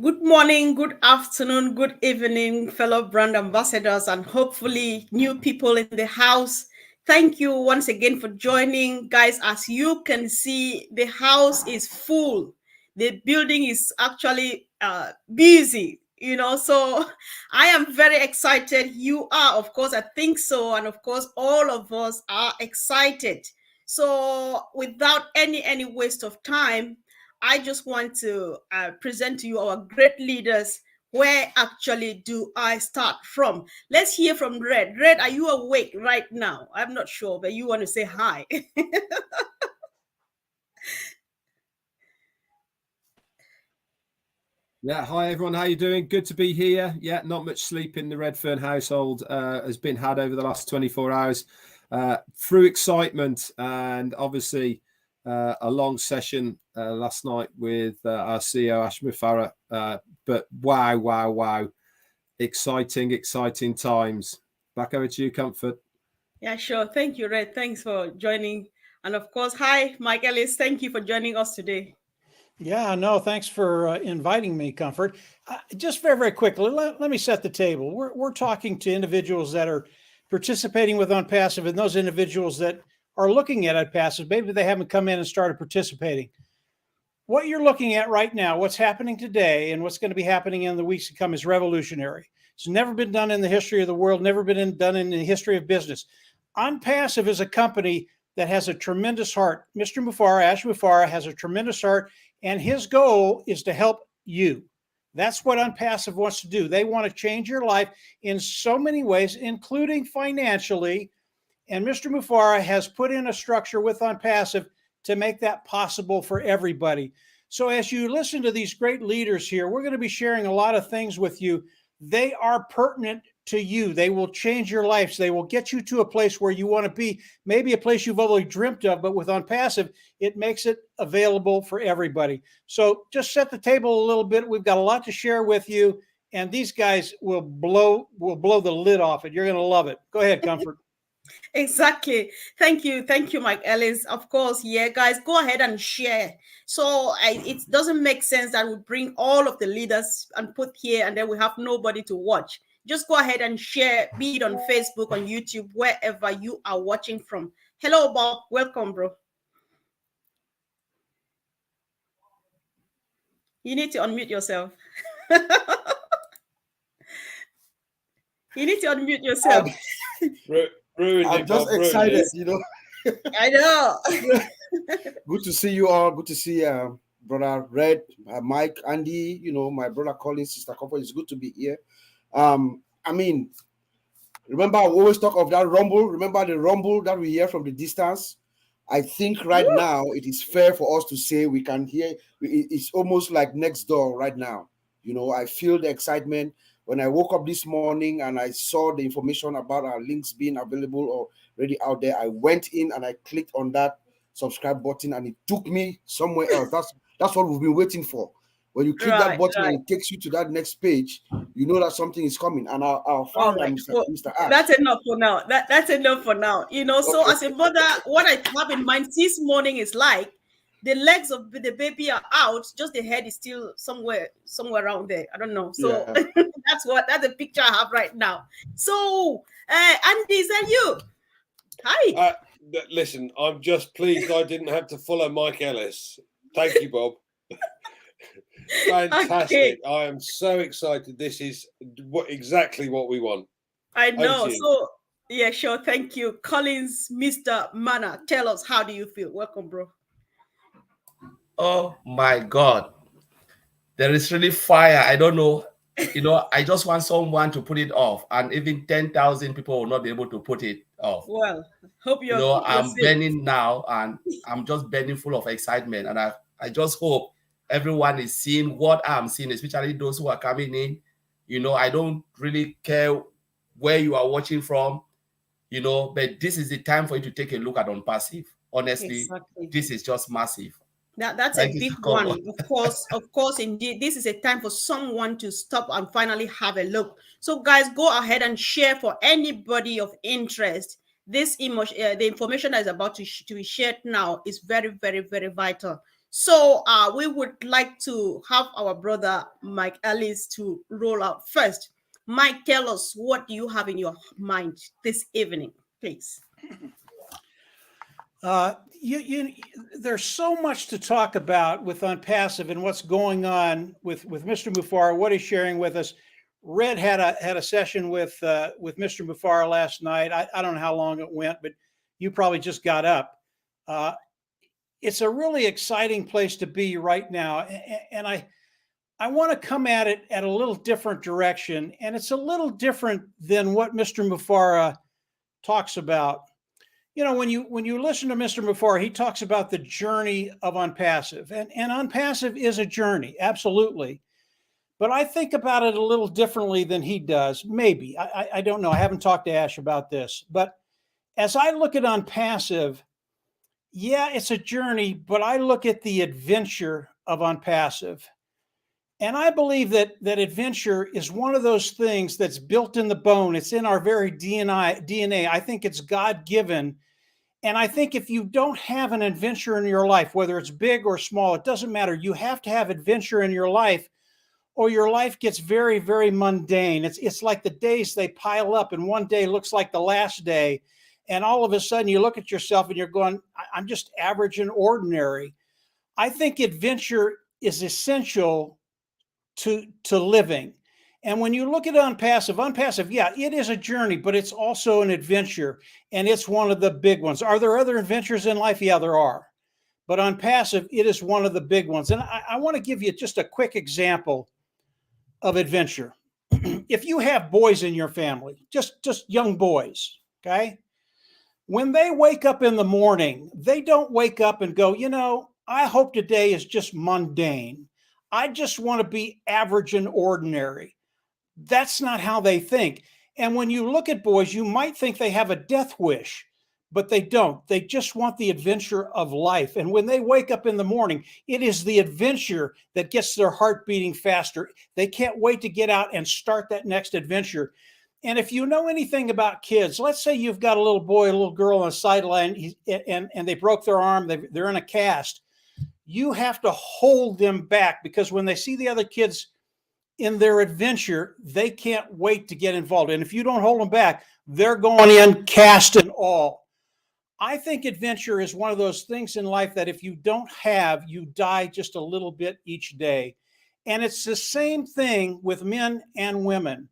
Good morning, good afternoon, good evening, fellow brand ambassadors, and hopefully new people in the house. Thank you once again for joining. Guys, as you can see, the house is full. The building is actually busy, so I am very excited. You are, of course, I think so. And of course, all of us are excited. So without any waste of time, I just want to present to you our great leaders. Where actually do I start from? Let's hear from Red. Red, are you awake right now? I'm not sure, but you want to say hi. Yeah, hi everyone. How you doing? Good to be here. Yeah, not much sleep in the Redfern household has been had over the last 24 hours. Through excitement and obviously a long session last night with our CEO Ashmi Farah. But wow! Exciting times. Back over to you, Comfort. Yeah, sure. Thank you, Red. Thanks for joining. And of course, hi, Mike Ellis. Thank you for joining us today. Yeah, no, thanks for inviting me, Comfort. Just very quickly, let me set the table. We're talking to individuals that are participating with ONPASSIVE and those individuals that are looking at ONPASSIVE. Maybe they haven't come in and started participating. What you're looking at right now, what's happening today and what's going to be happening in the weeks to come is revolutionary. It's never been done in the history of the world, never been done in the history of business. ONPASSIVE is a company that has a tremendous heart. Mr. Mufara, Ash Mufara, has a tremendous heart, and his goal is to help you. That's what ONPASSIVE wants to do. They want to change your life in so many ways, including financially. And Mr. Mufara has put in a structure with ONPASSIVE to make that possible for everybody. So as you listen to these great leaders here, we're going to be sharing a lot of things with you. They are pertinent to you. They will change your lives. They will get you to a place where you want to be, maybe a place you've only dreamt of, but with ONPASSIVE, it makes it available for everybody. So just set the table a little bit. We've got a lot to share with you, and these guys will blow the lid off it. You're going to love it. Go ahead, Comfort. Exactly. Thank you, Mike Ellis. Of course, yeah, guys, go ahead and share. So it doesn't make sense that we bring all of the leaders and put here, and then we have nobody to watch. Just go ahead and share, be it on Facebook, on YouTube, wherever you are watching from. Hello, Bob. Welcome, bro. You need to unmute yourself. You need to unmute yourself. I'm just excited, I know. Good to see you all. Good to see brother Red, Mike, Andy, my brother Colin, sister Comfort. It's good to be here. Remember, I always talk of that rumble. Remember the rumble that we hear from the distance? I think right now it is fair for us to say we can hear. It's almost like next door right now. I feel the excitement. When I woke up this morning and I saw the information about our links being available already out there, I went in and I clicked on that subscribe button and it took me somewhere else. That's what we've been waiting for. When you click that button and it takes you to that next page, you know that something is coming. And our founder, Mr. Ash. That's enough for now. That's enough for now. So as a mother, what I have in mind this morning is like the legs of the baby are out, just the head is still somewhere around there. I don't know. So yeah. that's the picture I have right now. So Andy, is that you? Hi. Listen, I'm just pleased I didn't have to follow Mike Ellis. Thank you, Bob. Fantastic. Okay. I am so excited. This is exactly what we want. I know. So yeah, sure. Thank you. Collins, Mr. Mana, tell us, how do you feel? Welcome, bro. Oh my God. There is really fire. I don't know. I just want someone to put it off, and even 10,000 people will not be able to put it off. Well, hope you're I'm burning now, and I'm just burning full of excitement. And I just hope everyone is seeing what I'm seeing, especially those who are coming in. I don't really care where you are watching from, but this is the time for you to take a look at ONPASSIVE. Honestly, exactly. This is just massive. That's a big one. Of course, indeed, this is a time for someone to stop and finally have a look. So guys, go ahead and share for anybody of interest. This the information that is about to be shared now is very, very, very vital. So we would like to have our brother Mike Ellis to roll out first. Mike, tell us what you have in your mind this evening, please. There's so much to talk about with ONPASSIVE and what's going on with Mr. Mufara, what he's sharing with us. Red had a session with Mr. Mufara last night. I don't know how long it went, but you probably just got up. It's a really exciting place to be right now, and I want to come at it at a little different direction, and it's a little different than what Mr. Mufara talks about. You know, when you listen to Mr. Mufara, he talks about the journey of ONPASSIVE, and ONPASSIVE is a journey, absolutely. But I think about it a little differently than he does. Maybe. I don't know. I haven't talked to Ash about this. But as I look at ONPASSIVE, yeah, it's a journey, but I look at the adventure of ONPASSIVE. And I believe that adventure is one of those things that's built in the bone. It's in our very DNA. I think it's God-given. And I think if you don't have an adventure in your life, whether it's big or small, it doesn't matter. You have to have adventure in your life, or your life gets very, very mundane. It's like the days, they pile up, and one day looks like the last day. And all of a sudden you look at yourself and you're going, I'm just average and ordinary. I think adventure is essential to living. And when you look at ONPASSIVE, yeah, it is a journey, but it's also an adventure. And it's one of the big ones. Are there other adventures in life? Yeah, there are. But ONPASSIVE, it is one of the big ones. And I want to give you just a quick example of adventure. If you have boys in your family, just young boys, okay? When they wake up in the morning, they don't wake up and go, you know, I hope today is just mundane. I just want to be average and ordinary. That's not how they think. And when you look at boys, you might think they have a death wish, but they don't. They just want the adventure of life. And when they wake up in the morning, it is the adventure that gets their heart beating faster. They can't wait to get out and start that next adventure. And if you know anything about kids, let's say you've got a little boy, a little girl on a sideline, and they broke their arm, they're in a cast. You have to hold them back, because when they see the other kids in their adventure, they can't wait to get involved. And if you don't hold them back, they're going in cast and all. I think adventure is one of those things in life that if you don't have, you die just a little bit each day. And it's the same thing with men and women.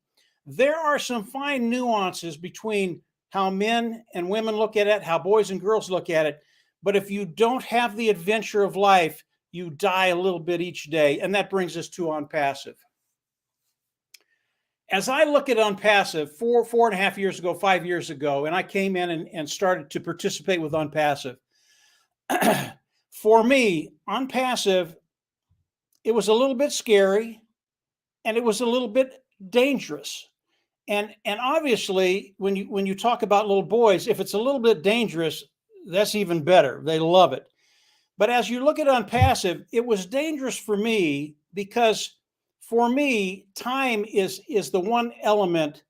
There are some fine nuances between how men and women look at it, how boys and girls look at it. But if you don't have the adventure of life, you die a little bit each day. And that brings us to ONPASSIVE. As I look at ONPASSIVE 4.5 years ago, 5 years ago, and I came in and started to participate with ONPASSIVE, for me, ONPASSIVE, it was a little bit scary and it was a little bit dangerous. And obviously, when you talk about little boys, if it's a little bit dangerous, that's even better. They love it. But as you look at ONPASSIVE, it was dangerous for me because for me, time is the one element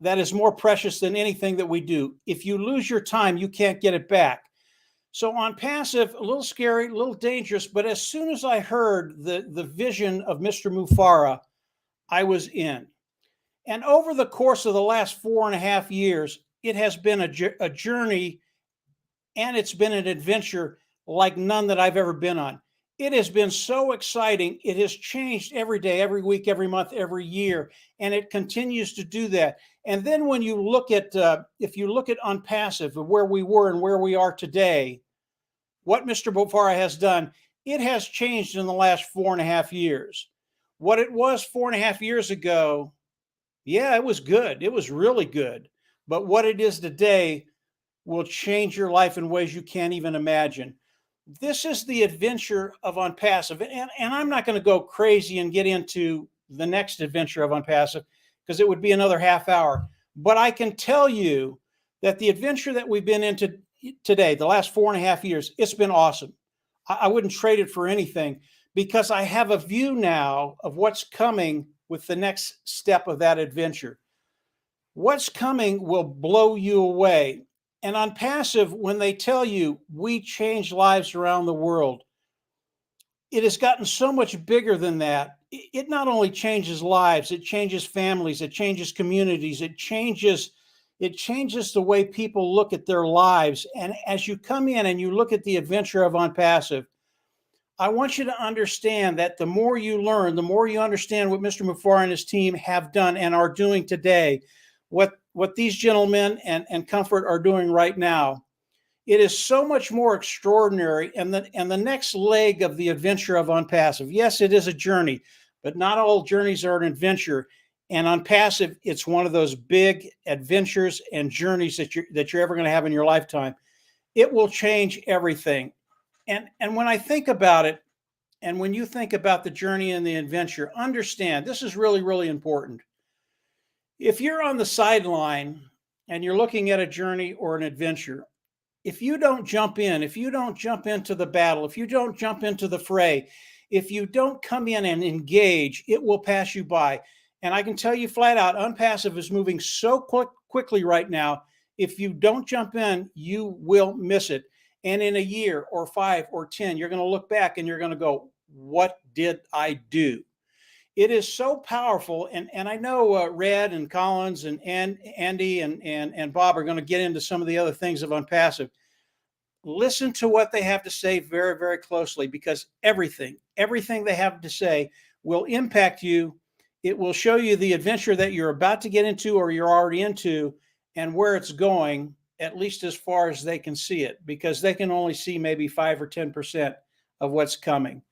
that is more precious than anything that we do. If you lose your time, you can't get it back. So ONPASSIVE, a little scary, a little dangerous, but as soon as I heard the vision of Mr. Mufara, I was in. And over the course of the last 4.5 years, it has been a journey, and it's been an adventure like none that I've ever been on. It has been so exciting. It has changed every day, every week, every month, every year, and it continues to do that. And then when you look at, if you look at ONPASSIVE, where we were and where we are today, what Mr. Mufara has done, it has changed in the last 4.5 years. What it was 4.5 years ago, yeah, it was good. It was really good. But what it is today will change your life in ways you can't even imagine. This is the adventure of ONPASSIVE. And I'm not going to go crazy and get into the next adventure of ONPASSIVE because it would be another half hour. But I can tell you that the adventure that we've been into today, the last 4.5 years, it's been awesome. I wouldn't trade it for anything because I have a view now of what's coming with the next step of that adventure. What's coming will blow you away. And ONPASSIVE, when they tell you we change lives around the world, it has gotten so much bigger than that. It not only changes lives, it changes families, it changes communities, it changes the way people look at their lives. And as you come in and you look at the adventure of ONPASSIVE, I want you to understand that the more you learn, the more you understand what Mr. Mufar and his team have done and are doing today, what these gentlemen and Comfort are doing right now. It is so much more extraordinary. And the next leg of the adventure of ONPASSIVE, yes, it is a journey, but not all journeys are an adventure. And ONPASSIVE, it's one of those big adventures and journeys that you're ever going to have in your lifetime. It will change everything. And when I think about it, and when you think about the journey and the adventure, understand this is really, really important. If you're on the sideline and you're looking at a journey or an adventure, if you don't jump in, if you don't jump into the battle, if you don't jump into the fray, if you don't come in and engage, it will pass you by. And I can tell you flat out, ONPASSIVE is moving so quickly right now. If you don't jump in, you will miss it. And in a year or 5 or 10, you're going to look back and you're going to go, what did I do? It is so powerful. And I know Red and Collins and Andy and Bob are going to get into some of the other things of ONPASSIVE. Listen to what they have to say very, very closely, because everything they have to say will impact you. It will show you the adventure that you're about to get into or you're already into and where it's going, at least as far as they can see it, because they can only see maybe 5 or 10% of what's coming.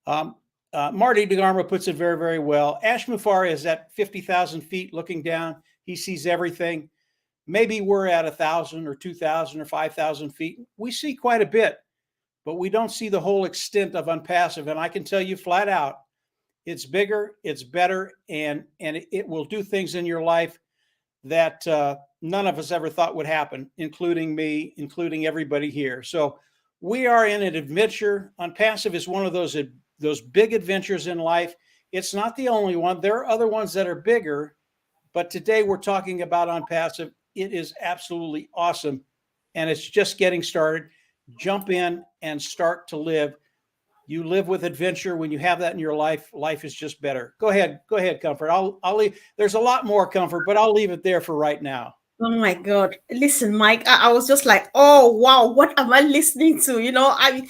Marty DeGarmo puts it very, very well. Ash Mufar is at 50,000 feet looking down. He sees everything. Maybe we're at 1,000 or 2,000 or 5,000 feet. We see quite a bit, but we don't see the whole extent of ONPASSIVE. And I can tell you flat out, it's bigger, it's better, and it will do things in your life that none of us ever thought would happen, including me, including everybody here. So we are in an adventure. ONPASSIVE is one of those big adventures in life. It's not the only one. There are other ones that are bigger, but today we're talking about ONPASSIVE. It is absolutely awesome, and it's just getting started. Jump in and start to live. You live with adventure. When you have that in your life, life is just better. Go ahead, Comfort. I'll leave. There's a lot more, Comfort, but I'll leave it there for right now. Oh my God. Listen, Mike, I was just like, oh, wow, what am I listening to? You know, I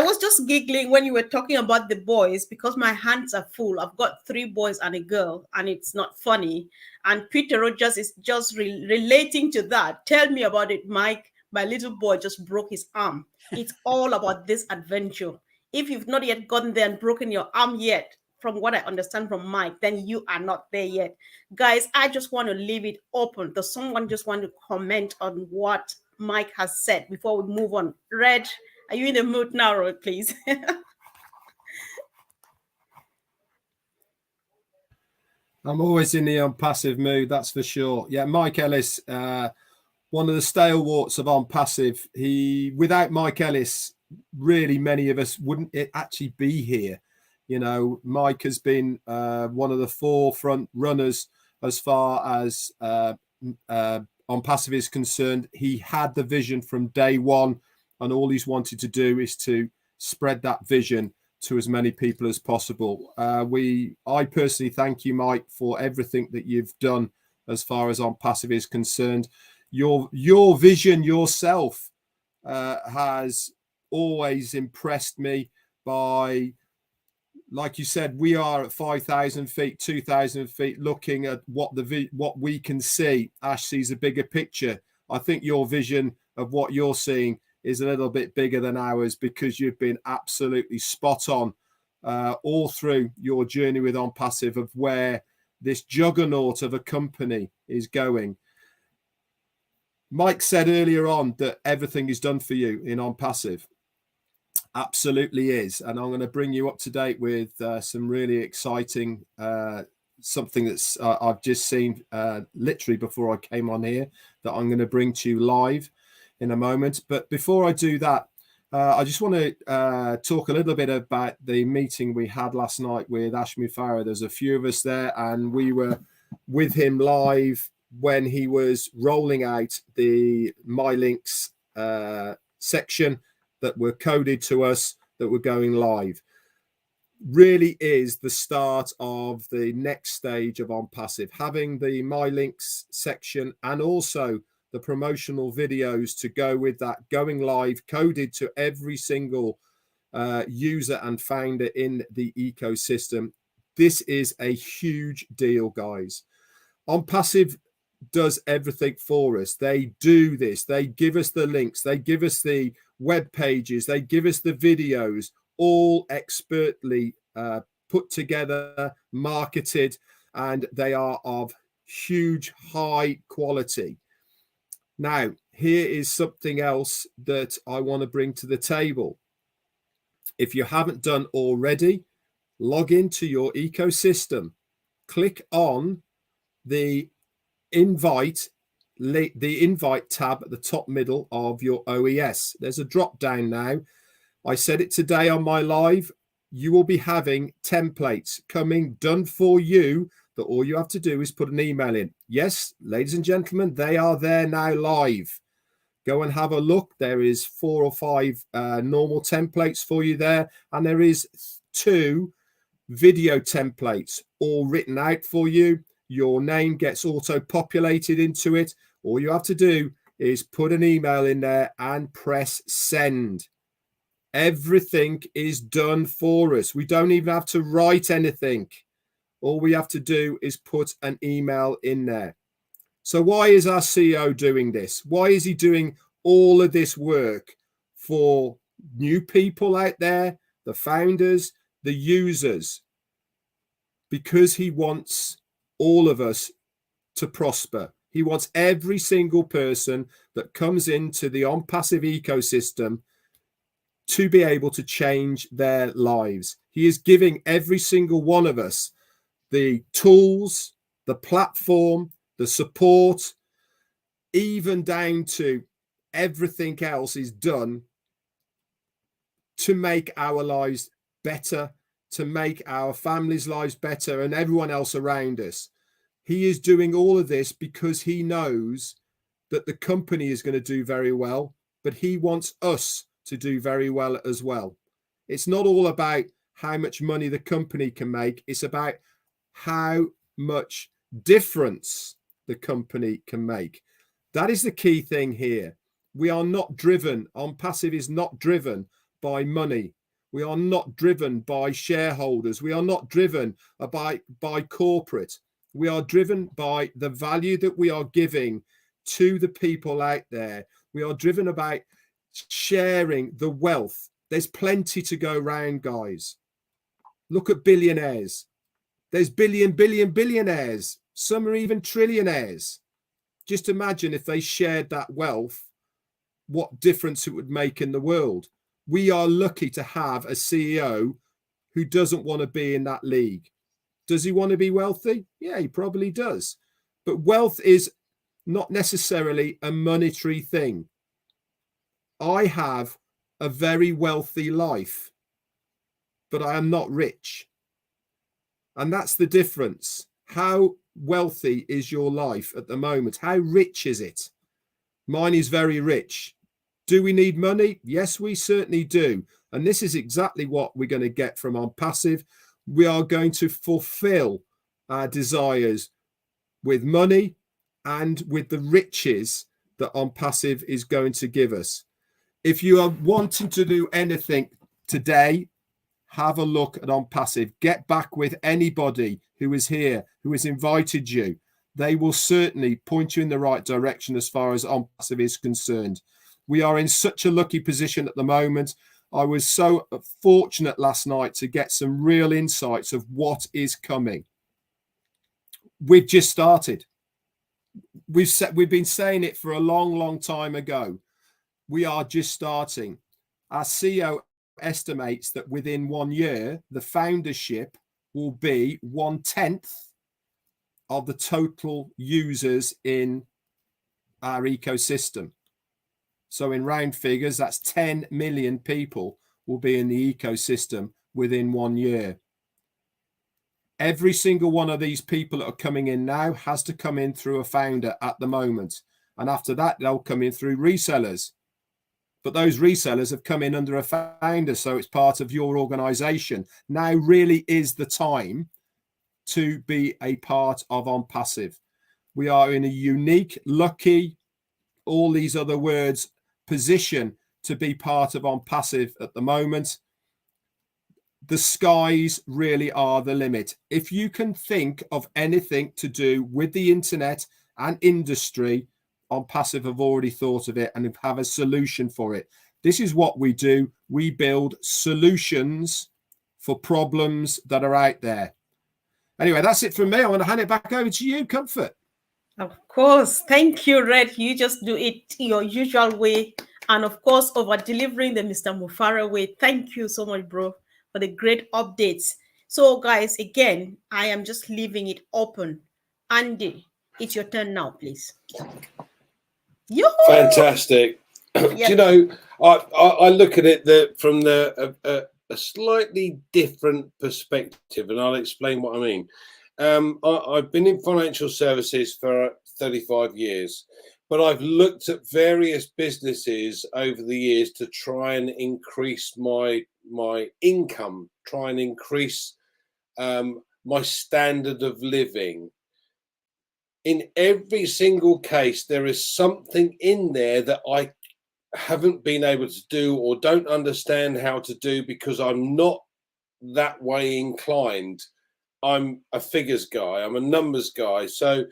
was just giggling when you were talking about the boys because my hands are full. I've got 3 boys and a girl, and it's not funny. And Peter Rogers is just relating to that. Tell me about it, Mike. My little boy just broke his arm. It's all about this adventure. If you've not yet gotten there and broken your arm yet, from what I understand from Mike, then you are not there yet. Guys, I just want to leave it open. Does someone just want to comment on what Mike has said before we move on? Red, are you in the mood now, Red, please? I'm always in the ONPASSIVE mood, that's for sure. Yeah, Mike Ellis, one of the stalwarts of ONPASSIVE. Without Mike Ellis, really many of us wouldn't actually be here. You know, Mike has been one of the forefront runners as far as ONPASSIVE is concerned. He had the vision from day one, and all he's wanted to do is to spread that vision to as many people as possible. I personally thank you, Mike, for everything that you've done as far as ONPASSIVE is concerned. Your vision yourself has always impressed me by, like you said, we are at 5,000 feet, 2,000 feet, looking at what we can see. Ash sees a bigger picture. I think your vision of what you're seeing is a little bit bigger than ours, because you've been absolutely spot on all through your journey with ONPASSIVE of where this juggernaut of a company is going. Mike said earlier on that everything is done for you in ONPASSIVE. Absolutely is. And I'm going to bring you up to date with some really exciting something that's I've just seen literally before I came on here that I'm going to bring to you live in a moment. But before I do that, I just want to talk a little bit about the meeting we had last night with Ash Mufar. There's a few of us there, and we were with him live when he was rolling out the My Links section that were coded to us that were going live. really is the start of the next stage of ONPASSIVE, having the My Links section and also the promotional videos to go with that, going live, coded to every single user and founder in the ecosystem. This is a huge deal, guys. ONPASSIVE does everything for us. They do this. They give us the links. They give us the web pages. They give us the videos, all expertly put together, marketed, and they are of huge, high quality. Now, here is something else that I want to bring to the table. If you haven't done already, log into your ecosystem. Click on the invite tab at the top middle of your OES. There's a drop down now. I said it today on my live. You will be having templates coming done for you that all you have to do is put an email in. Yes, ladies and gentlemen, they are there now live. Go and have a look. There is 4 or 5 normal templates for you there, and there is 2 video templates all written out for you. Your name gets auto-populated into it. All you have to do is put an email in there and press send. Everything is done for us. We don't even have to write anything. All we have to do is put an email in there. So why is our CEO doing this? Why is he doing all of this work for new people out there, the founders, the users? Because he wants all of us to prosper. He wants every single person that comes into the ONPASSIVE ecosystem to be able to change their lives. He is giving every single one of us the tools, the platform, the support, even down to everything else is done to make our lives better, to make our families' lives better and everyone else around us. He is doing all of this because he knows that the company is going to do very well, but he wants us to do very well as well. It's not all about how much money the company can make. It's about how much difference the company can make. That is the key thing here. We are not driven, ONPASSIVE is not driven by money. We are not driven by shareholders. We are not driven by corporate. We are driven by the value that we are giving to the people out there. We are driven about sharing the wealth. There's plenty to go around, guys. Look at billionaires. There's billionaires. Some are even trillionaires. Just imagine if they shared that wealth, what difference it would make in the world. We are lucky to have a CEO who doesn't want to be in that league. Does he want to be wealthy? Yeah, he probably does. But wealth is not necessarily a monetary thing. I have a very wealthy life, but I am not rich. And that's the difference. How wealthy is your life at the moment? How rich is it? Mine is very rich. Do we need money? Yes, we certainly do. And this is exactly what we're going to get from ONPASSIVE. We are going to fulfill our desires with money and with the riches that ONPASSIVE is going to give us. If you are wanting to do anything today, have a look at ONPASSIVE. Get back with anybody who is here, who has invited you. They will certainly point you in the right direction as far as ONPASSIVE is concerned. We are in such a lucky position at the moment. I was so fortunate last night to get some real insights of what is coming. We've just started. We've been saying it for a long time ago. We are just starting. Our CEO estimates that within 1 year, the foundership will be 1/10 of the total users in our ecosystem. So in round figures, that's 10 million people will be in the ecosystem within 1 year. Every single one of these people that are coming in now has to come in through a founder at the moment. And after that, they'll come in through resellers. but those resellers have come in under a founder, so it's part of your organization. Now really is the time to be a part of ONPASSIVE. We are in a unique, lucky, all these other words, position to be part of ONPASSIVE at the moment. The skies really are the limit. If you can think of anything to do with the internet and industry, ONPASSIVE have already thought of it and have a solution for it. This is what we do. We build solutions for problems that are out there. Anyway, that's it from me. I'm going to hand it back over to you, Comfort. Of course. Thank you, Red. You just do it your usual way. And of course, over delivering the Mr. Mufara way. Thank you so much, bro, for the great updates. So, guys, again, I am just leaving it open. Andy, it's your turn now, please. Fantastic. Yes. Do you know, I look at it from a slightly different perspective, and I'll explain what I mean. I've been in financial services for 35 years, but I've looked at various businesses over the years to try and increase my income, try and increase my standard of living. In every single case, there is something in there that I haven't been able to do or don't understand how to do because I'm not that way inclined. I'm a figures guy, I'm a numbers guy. So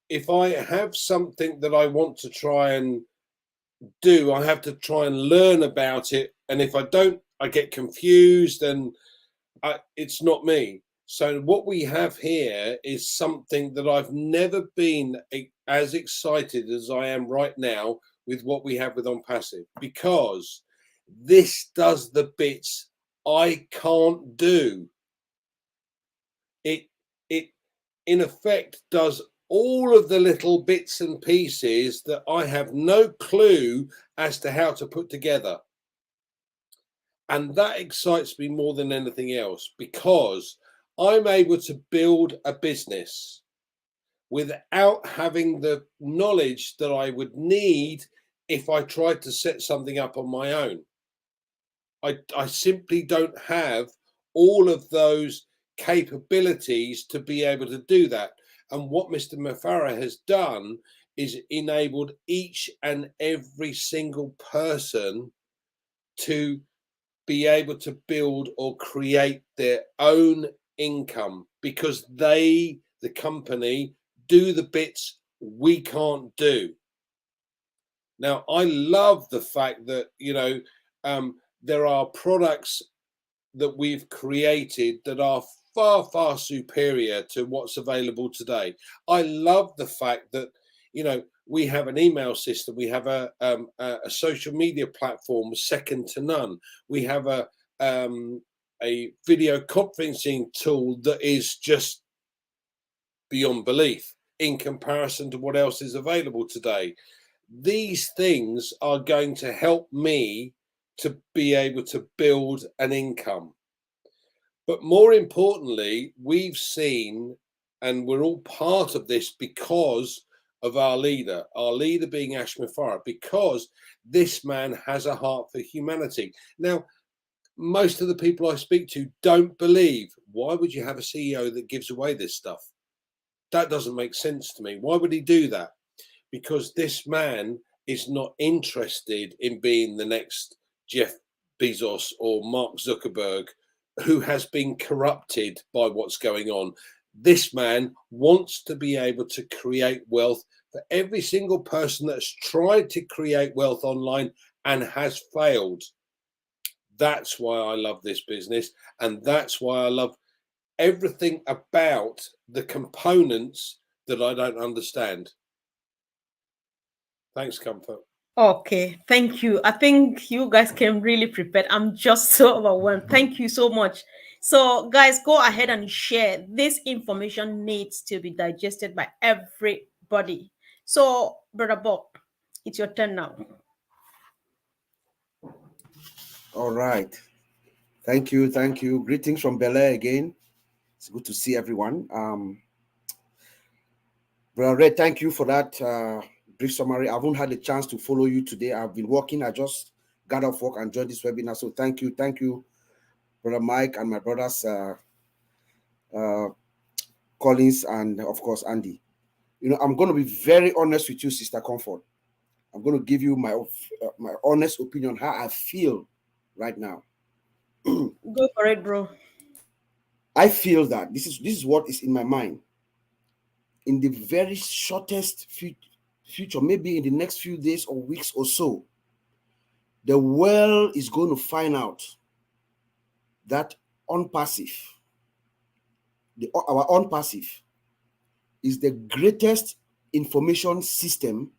if I have something that I want to try and do, I have to try and learn about it. And if I don't, I get confused and it's not me. So what we have here is something that I've never been as excited as I am right now with what we have with ONPASSIVE, because this does the bits I can't do. It in effect does all of the little bits and pieces that I have no clue as to how to put together. And that excites me more than anything else, because I'm able to build a business without having the knowledge that I would need if I tried to set something up on my own. I simply don't have all of those capabilities to be able to do that. And what Mr. Mufara has done is enabled each and every single person to be able to build or create their own income, because they, the company, do the bits we can't do. Now, I love the fact that, you know, there are products that we've created that are far, far superior to what's available today. I love the fact that, you know, we have an email system, we have a social media platform second to none. We have a video conferencing tool that is just beyond belief in comparison to what else is available today. These things are going to help me to be able to build an income. But more importantly, we've seen, and we're all part of this because of our leader being Ash Mufara, because this man has a heart for humanity. Now, most of the people I speak to don't believe, why would you have a CEO that gives away this stuff? That doesn't make sense to me. Why would he do that? Because this man is not interested in being the next Jeff Bezos or Mark Zuckerberg, who has been corrupted by what's going on. This man wants to be able to create wealth for every single person that's tried to create wealth online and has failed. That's why I love this business, and that's why I love everything about the components that I don't understand. Thanks, Comfort. Okay, thank you. I think you guys came really prepared. I'm just so overwhelmed. Thank you so much. So, guys, go ahead and share. This information needs to be digested by everybody. So, Brother Bob, it's your turn now. All right. Thank you. Thank you. Greetings from Bel Air again. It's good to see everyone. Brother Red, thank you for that brief summary. I haven't had a chance to follow you today. I've been working. I just got off work and joined this webinar. So thank you, Brother Mike and my brothers Collins and of course Andy. You know, I'm going to be very honest with you, Sister Comfort. I'm going to give you my honest opinion how I feel right now. Go for it, bro. I feel that this is what is in my mind. In the very shortest future, maybe in the next few days or weeks or so, the world is going to find out that ONPASSIVE, our ONPASSIVE, is the greatest information system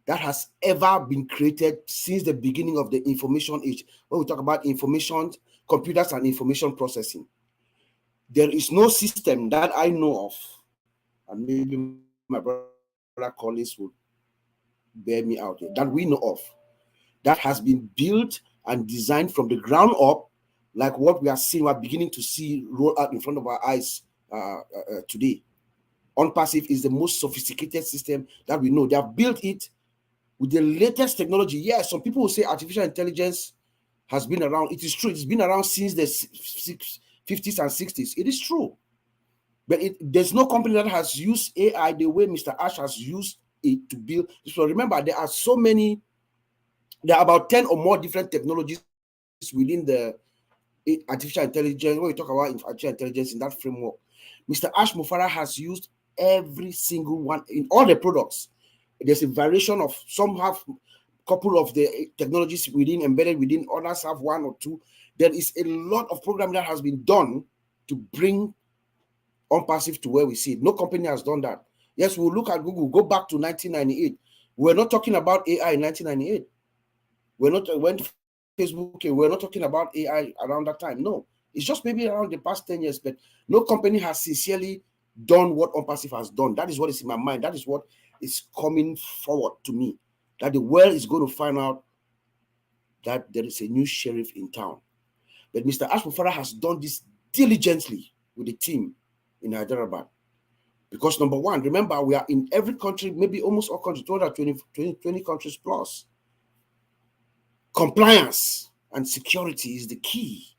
that has ever been created since the beginning of the information age. When we talk about information, computers and information processing, there is no system that I know of, and maybe my brother Collins will bear me out here, that we know of, that has been built and designed from the ground up, like what we are seeing, we're beginning to see roll out in front of our eyes today. ONPASSIVE is the most sophisticated system that we know. They have built it with the latest technology. Yes, some people will say artificial intelligence has been around. It is true. It's been around since the 50s and 60s. It is true. But there's no company that has used AI the way Mr. Ash has used it to build. So remember, there are so many, there are about 10 or more different technologies within the artificial intelligence. When we talk about artificial intelligence in that framework, Mr. Ash Mufara has used every single one in all the products. There's a variation of, some have a couple of the technologies within, embedded within, others have one or two. There is a lot of programming that has been done to bring ONPASSIVE to where we see it. No company has done that. Yes, we'll look at Google, go back to 1998. We're not talking about AI in 1998. We're not, when Facebook came, we're not talking about AI around that time. No, it's just maybe around the past 10 years, but no company has sincerely done what ONPASSIVE has done. That is what is in my mind. That is what is coming forward to me, that the world is going to find out that there is a new sheriff in town. But Mr. Ash Mufara has done this diligently with the team in Hyderabad. Because number one, remember, we are in every country, maybe almost all countries, 20 countries plus. Compliance and security is the key.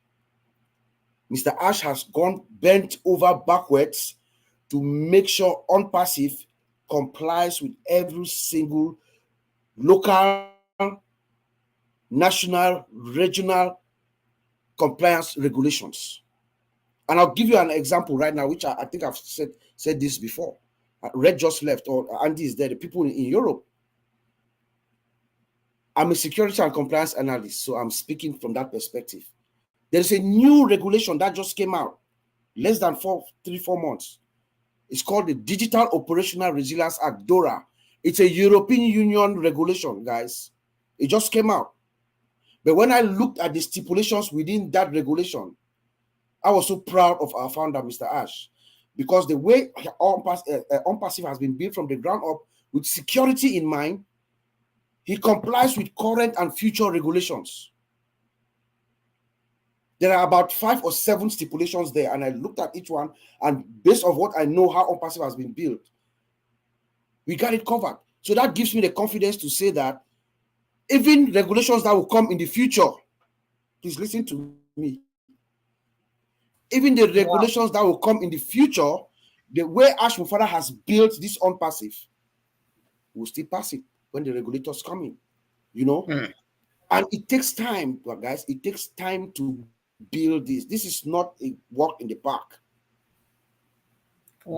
Mr. Ash has gone bent over backwards to make sure ONPASSIVE complies with every single local, national, regional compliance regulations. And I'll give you an example right now, which I think I've said this before. Red just left, or Andy is there, the people in Europe. I'm a security and compliance analyst, so I'm speaking from that perspective. There's a new regulation that just came out, less than 3-4 months. It's called the Digital Operational Resilience Act, DORA. It's a European Union regulation, guys. It just came out. But when I looked at the stipulations within that regulation, I was so proud of our founder, Mr. Ash, because the way ONPASSIVE has been built from the ground up with security in mind, he complies with current and future regulations. There are about 5 or 7 stipulations there, and I looked at each one, and based on what I know how ONPASSIVE has been built, we got it covered. So that gives me the confidence to say that even regulations that will come in the future, please listen to me, even the regulations that will come in the future, the way Ash Mufara has built this ONPASSIVE, we'll still pass it when the regulators come in, you know? And it takes time, guys. It takes time to build this. This is not a walk in the park.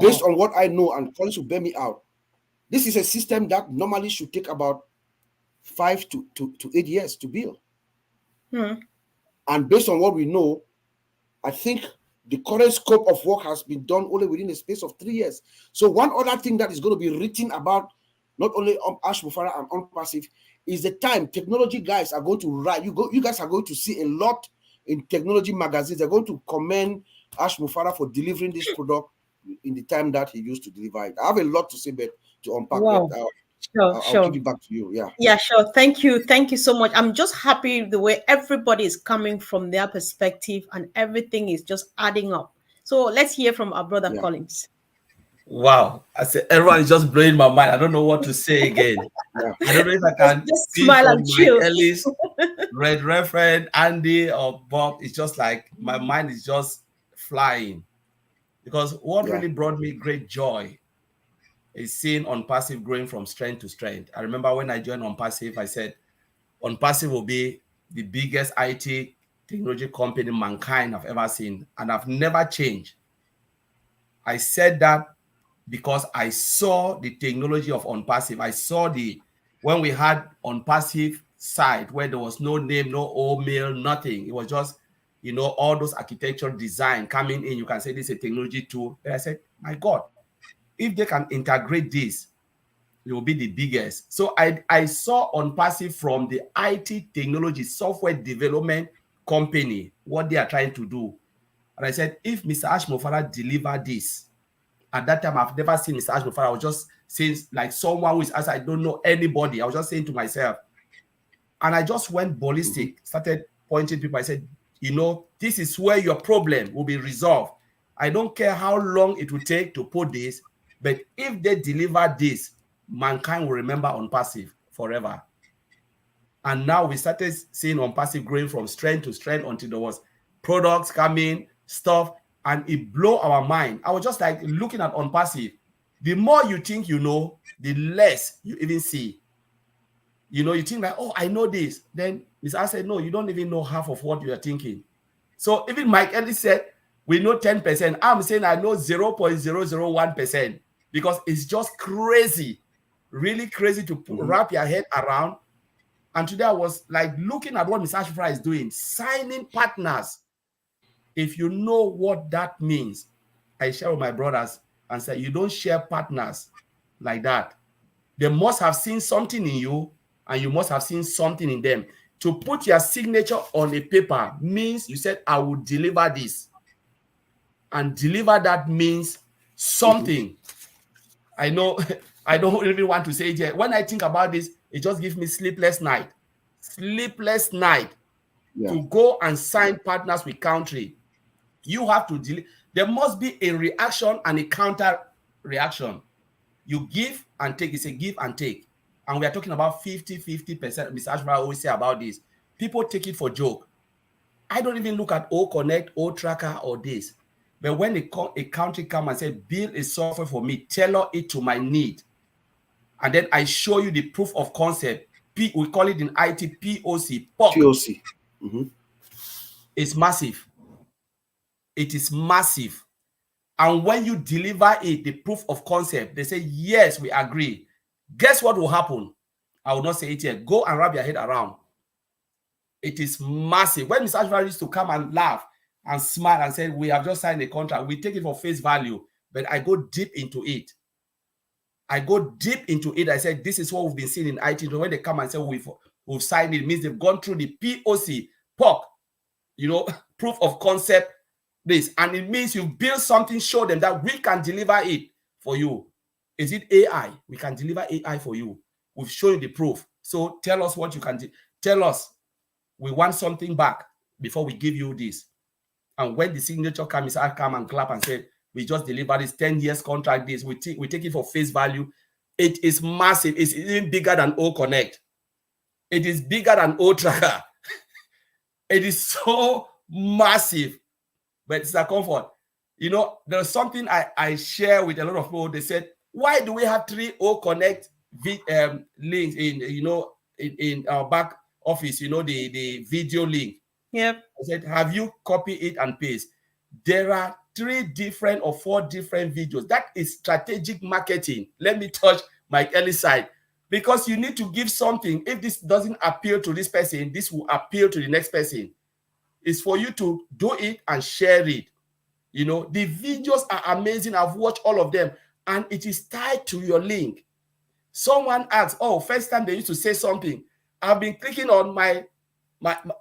Based on what I know, and Collins will bear me out, this is a system that normally should take about 5 to 8 years to build. And based on what we know, I think the current scope of work has been done only within a space of 3 years. So one other thing that is going to be written about not only Ash Mufara and ONPASSIVE is the time technology guys are going to write. You guys are going to see a lot in technology magazines. They're going to commend Ash Mufara for delivering this product in the time that he used to deliver it. I have a lot to say, but to unpack. Wow. I'll give it back to you. Yeah, sure. Thank you so much. I'm just happy the way everybody is coming from their perspective, and everything is just adding up. So let's hear from our brother Collins. Wow. I said, everyone is just blowing my mind. I don't know what to say again. Yeah. I don't know if I can Just speak smile for and Mike chill. Ellis, Red Reverend, Andy, or Bob. It's just like my mind is just flying. Because what Yeah. really brought me great joy is seeing ONPASSIVE growing from strength to strength. I remember when I joined ONPASSIVE, I said, ONPASSIVE will be the biggest IT technology company mankind have ever seen, and I've never changed. I said that because I saw the technology of ONPASSIVE. I saw when we had ONPASSIVE site where there was no name, no mail, nothing. It was just, all those architectural design coming in. You can say this is a technology tool. And I said, my God, if they can integrate this, it will be the biggest. So I saw ONPASSIVE from the IT technology software development company, what they are trying to do. And I said, if Mr. Ashmofara deliver this, at that time, I've never seen Mr. Ashmofara. I was just saying, like someone who is, as I don't know anybody. I was just saying to myself, and I just went ballistic, started pointing people. I said, this is where your problem will be resolved. I don't care how long it will take to put this, but if they deliver this, mankind will remember ONPASSIVE forever. And now we started seeing ONPASSIVE growing from strength to strength until there was products coming, stuff, and it blew our mind. I was just like looking at ONPASSIVE. The more you think you know, the less you even see. You think like, oh, I know this. Then Mr. said, no, you don't even know half of what you are thinking. So even Mike Ellis said, we know 10%. I'm saying I know 0.001% because it's just crazy, really crazy to wrap your head around. And today I was like looking at what Mr. Ashfra is doing, signing partners. If you know what that means, I share with my brothers and say, you don't share partners like that. They must have seen something in you and you must have seen something in them. To put your signature on a paper means you said, I will deliver this. And deliver that means something. I know I don't even want to say it yet. When I think about this, it just gives me sleepless night. Sleepless night to go and sign partners with country. You have to deal. There must be a reaction and a counter reaction. You give and take. It's a give and take. And we are talking about 50%. Mr. Ashfra always say about this. People take it for joke. I don't even look at O Connect, O Tracker, or this. But when a country come and say, build a software for me, tailor it to my need, and then I show you the proof of concept, we call it in IT POC, POC. It's massive. It is massive. And when you deliver it, the proof of concept, they say, yes, we agree. Guess what will happen? I will not say it yet. Go and wrap your head around. It is massive. When Mr. Ashfra used to come and laugh and smile and say, we have just signed a contract, we take it for face value, but I go deep into it. I said, this is what we've been seeing in IT. When they come and say, we've signed it, means they've gone through the POC, proof of concept, this. And it means you build something, show them that we can deliver it for you. Is it AI? We can deliver AI for you. We've shown you the proof. So tell us what you can do. Tell us. We want something back before we give you this. And when the signature comes, I come and clap and say, we just delivered this 10 years contract, this. We take it for face value. It is massive. It's even bigger than O Connect. It is bigger than O Tracker. It is so massive. But it's a comfort. There's something I share with a lot of people. They said, why do we have 3 O Connect links in our back office, the video link? Yep. I said, have you copy it and paste? There are 3 different or 4 different videos. That is strategic marketing. Let me touch Mike Ellis' side. Because you need to give something. If this doesn't appeal to this person, this will appeal to the next person. It's for you to do it and share it. The videos are amazing. I've watched all of them. And it is tied to your link. Someone asks, oh, first time they used to say something. I've been clicking on my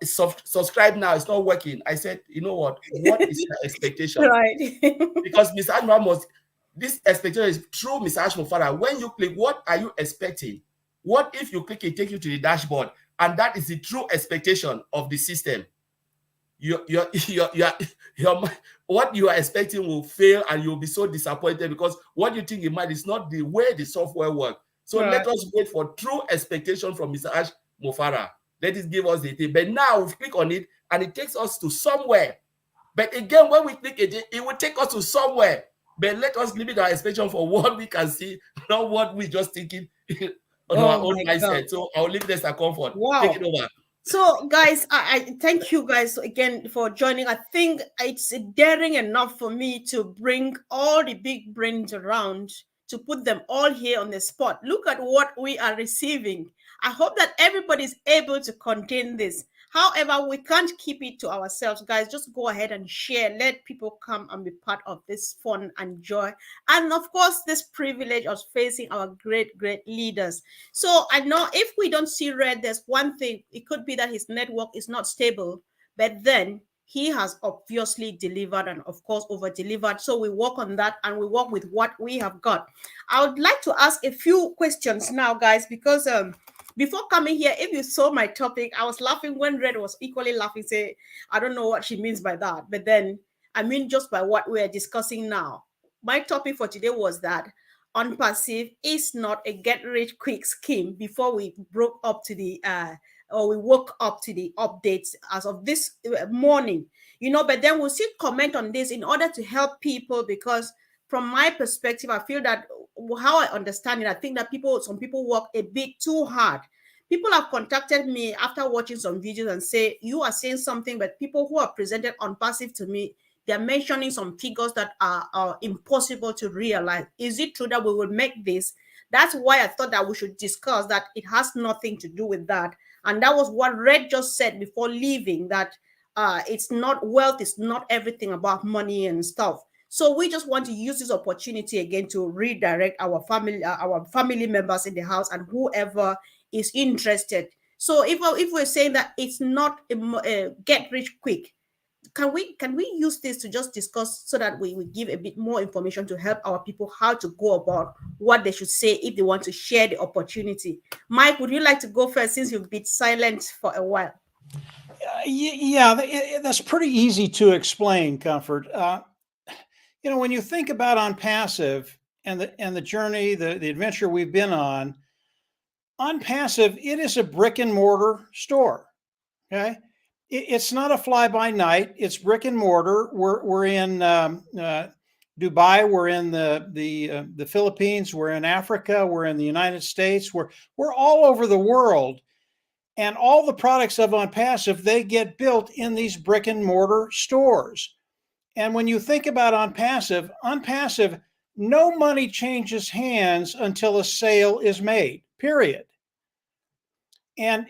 subscribe now, it's not working. I said, you know what is your expectation? Right. Because Mr. Ashmofara this expectation is true, Mr. Ashmofara. When you click, what are you expecting? What if you click, it take you to the dashboard? And that is the true expectation of the system. what you are expecting will fail, and you'll be so disappointed because what you think in mind is not the way the software works. So Right. let us wait for true expectation from Mr. Ash Mofara. Let it give us the thing. But now we click on it and it takes us to somewhere. But again, when we click it, it will take us to somewhere. But let us limit our expectation for what we can see, not what we just thinking on our own mindset. So I'll leave this a comfort. Wow. Take it over. So, guys, I thank you guys again for joining. I think it's daring enough for me to bring all the big brains around to put them all here on the spot. Look at what we are receiving. I hope that everybody's able to contain this. However, we can't keep it to ourselves, guys. Just go ahead and share. Let people come and be part of this fun and joy. And of course, this privilege of facing our great leaders. So I know if we don't see Red, there's one thing. It could be that his network is not stable, but then he has obviously delivered and of course over-delivered. So we work on that and we work with what we have got. I would like to ask a few questions now, guys, because before coming here, if you saw my topic, I was laughing when Red was equally laughing, say, I don't know what she means by that. But then, I mean, just by what we're discussing now. My topic for today was that ONPASSIVE is not a get-rich-quick scheme before we broke up to the, or we woke up to the updates as of this morning. You know, but then we'll still comment on this in order to help people because from my perspective, I feel that how I understand it, I think that some people work a bit too hard. People have contacted me after watching some videos and say, you are saying something, but people who are presented ONPASSIVE to me, they're mentioning some figures that are impossible to realize. Is it true that we will make this? That's why I thought that we should discuss that it has nothing to do with that. And that was what Red just said before leaving, that it's not wealth, it's not everything about money and stuff. So we just want to use this opportunity again to redirect our family members in the house and whoever is interested. So if we're saying that it's not a get rich quick, can we use this to just discuss so that we give a bit more information to help our people how to go about what they should say if they want to share the opportunity? Mike, would you like to go first since you've been silent for a while? Yeah, that's pretty easy to explain, Comfort. You know, when you think about ONPASSIVE and the journey, the adventure we've been on, ONPASSIVE, it is a brick and mortar store. Okay, it's not a fly by night. It's brick and mortar. We're in Dubai. We're in the Philippines. We're in Africa. We're in the United States. We're all over the world, and all the products of ONPASSIVE, they get built in these brick and mortar stores. And when you think about ONPASSIVE, no money changes hands until a sale is made, period. And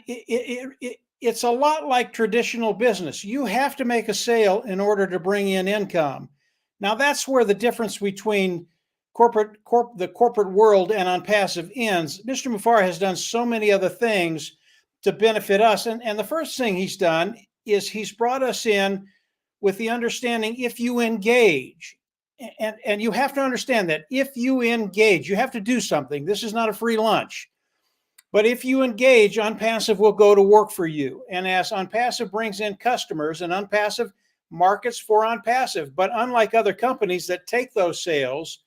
it's a lot like traditional business. You have to make a sale in order to bring in income. Now, that's where the difference between the corporate world and ONPASSIVE ends. Mr. Mufara has done so many other things to benefit us. And the first thing he's done is he's brought us in with the understanding, if you engage, and you have to understand that if you engage, you have to do something. This is not a free lunch. But if you engage, ONPASSIVE will go to work for you. And as ONPASSIVE brings in customers, and ONPASSIVE markets for ONPASSIVE, but unlike other companies that take those sales,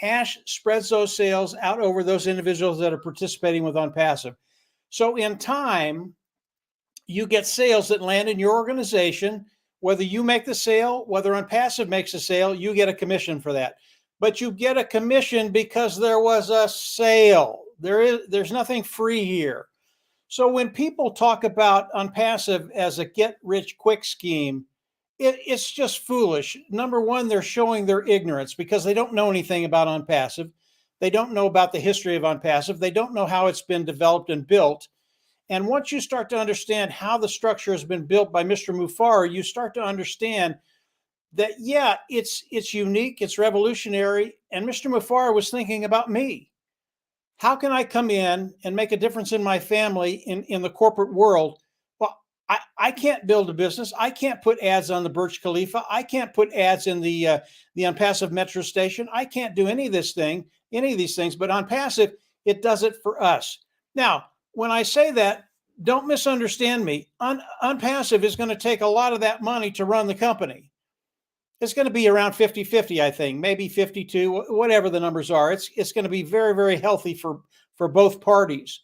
Ash spreads those sales out over those individuals that are participating with ONPASSIVE. So in time, you get sales that land in your organization. Whether you make the sale, whether ONPASSIVE makes a sale, you get a commission for that. But you get a commission because there was a sale. There's nothing free here. So when people talk about ONPASSIVE as a get-rich-quick scheme, it's just foolish. Number one, they're showing their ignorance because they don't know anything about ONPASSIVE. They don't know about the history of ONPASSIVE. They don't know how it's been developed and built. And once you start to understand how the structure has been built by Mr. Mufara, you start to understand that, yeah, it's unique, it's revolutionary. And Mr. Mufara was thinking about me. How can I come in and make a difference in my family in the corporate world? Well, I can't build a business. I can't put ads on the Burj Khalifa. I can't put ads in the ONPASSIVE metro station. I can't do any of these things, but ONPASSIVE, it does it for us. Now, when I say that, don't misunderstand me. ONPASSIVE is going to take a lot of that money to run the company. It's going to be around 50-50, I think, maybe 52, whatever the numbers are. It's going to be very, very healthy for both parties.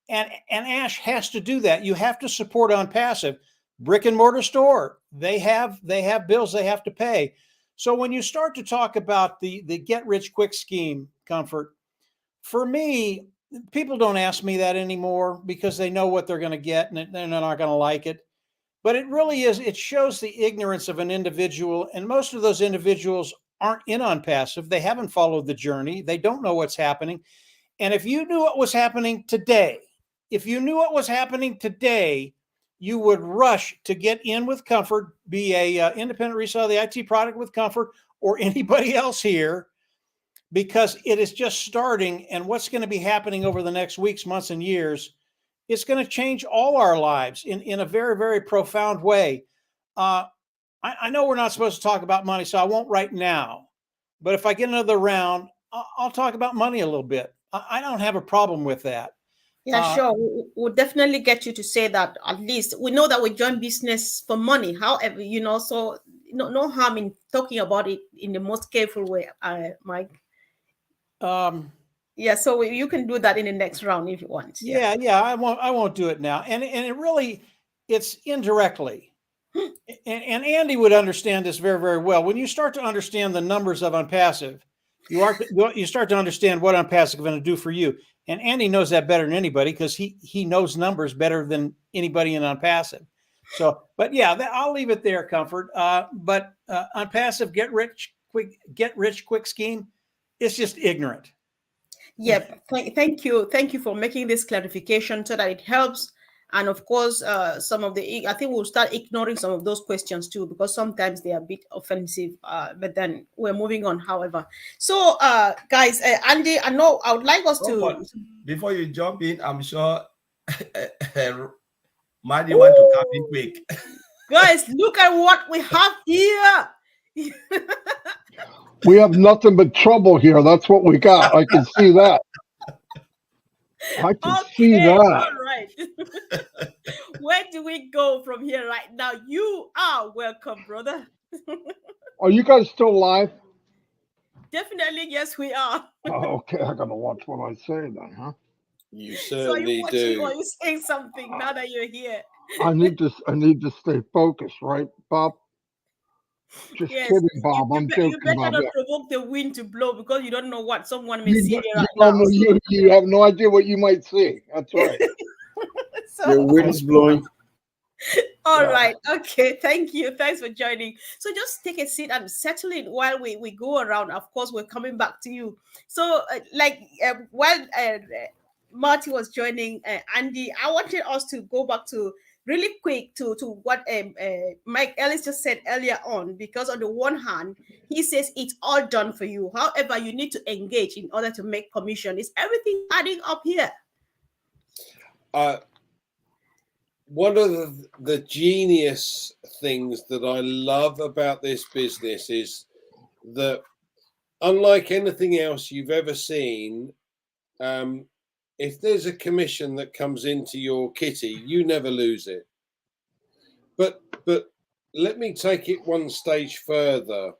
And Ash has to do that. You have to support ONPASSIVE. Brick and mortar store, they have bills they have to pay. So when you start to talk about the get rich quick scheme, Comfort, for me, people don't ask me that anymore because they know what they're going to get and they're not going to like it. But it really is, it shows the ignorance of an individual. And most of those individuals aren't in ONPASSIVE. They haven't followed the journey. They don't know what's happening. And if you knew what was happening today, you would rush to get in with Comfort, be a independent reseller of the IT product with Comfort or anybody else here, because it is just starting. And what's going to be happening over the next weeks, months, and years, it's going to change all our lives in a very, very profound way. I know we're not supposed to talk about money, so I won't right now. But if I get another round, I'll talk about money a little bit. I don't have a problem with that. Yeah, sure. We'll definitely get you to say that. At least we know that we join business for money. However, so no harm in talking about it in the most careful way, Mike. Yeah, so you can do that in the next round if you want. Yeah, I won't do it now. And it really, it's indirectly. And Andy would understand this very, very well. When you start to understand the numbers of ONPASSIVE, you start to understand what ONPASSIVE is going to do for you. And Andy knows that better than anybody because he knows numbers better than anybody in ONPASSIVE. So, but yeah, I'll leave it there, Comfort. But ONPASSIVE get rich quick scheme, it's just ignorant. Yeah, thank you for making this clarification so that it helps. And of course, I think we'll start ignoring some of those questions too, because sometimes they are a bit offensive, but then we're moving on, however. So, guys, Andy, I would like us to... Before you jump in, I'm sure Maddie want to come in quick. Guys, look at what we have here. We have nothing but trouble here. That's what we got. I can see that. I can see that. All right. Where do we go from here right now? You are welcome, brother. Are you guys still live? Definitely, yes, we are. Oh, okay, I gotta watch what I say then, huh? You So certainly you watching do. or you saying something now that you're here? I need to stay focused, right, Bob? Just kidding, Bob. I'm joking, You better Bob. not provoke the wind to blow because you don't know what someone may You, see you, here right now. you have no idea what you might see. That's right. The wind's blowing. All right. Okay. Thank you. Thanks for joining. So just take a seat and settle in while we go around. Of course, we're coming back to you. So while Marty was joining Andy, I wanted us to go back to really quick to what Mike Ellis just said earlier on, because on the one hand, he says it's all done for you. However, you need to engage in order to make commission. Is everything adding up here? One of the genius things that I love about this business is that, unlike anything else you've ever seen, if there's a commission that comes into your kitty, you never lose it. But let me take it one stage further.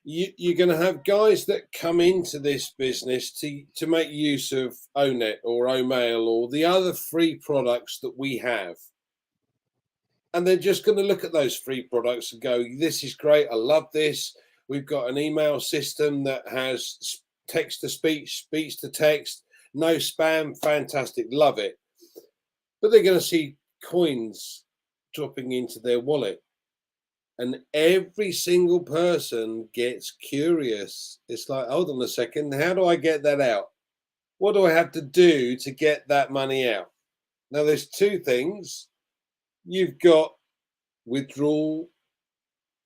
You're going to have guys that come into this business to make use of ONET or OMail or the other free products that we have. And they're just going to look at those free products and go, this is great. I love this. We've got an email system that has text to speech, speech to text, no spam. Fantastic. Love it. But they're going to see coins dropping into their wallet. And every single person gets curious. It's like, hold on a second. How do I get that out? What do I have to do to get that money out? Now, there's two things. You've got withdrawal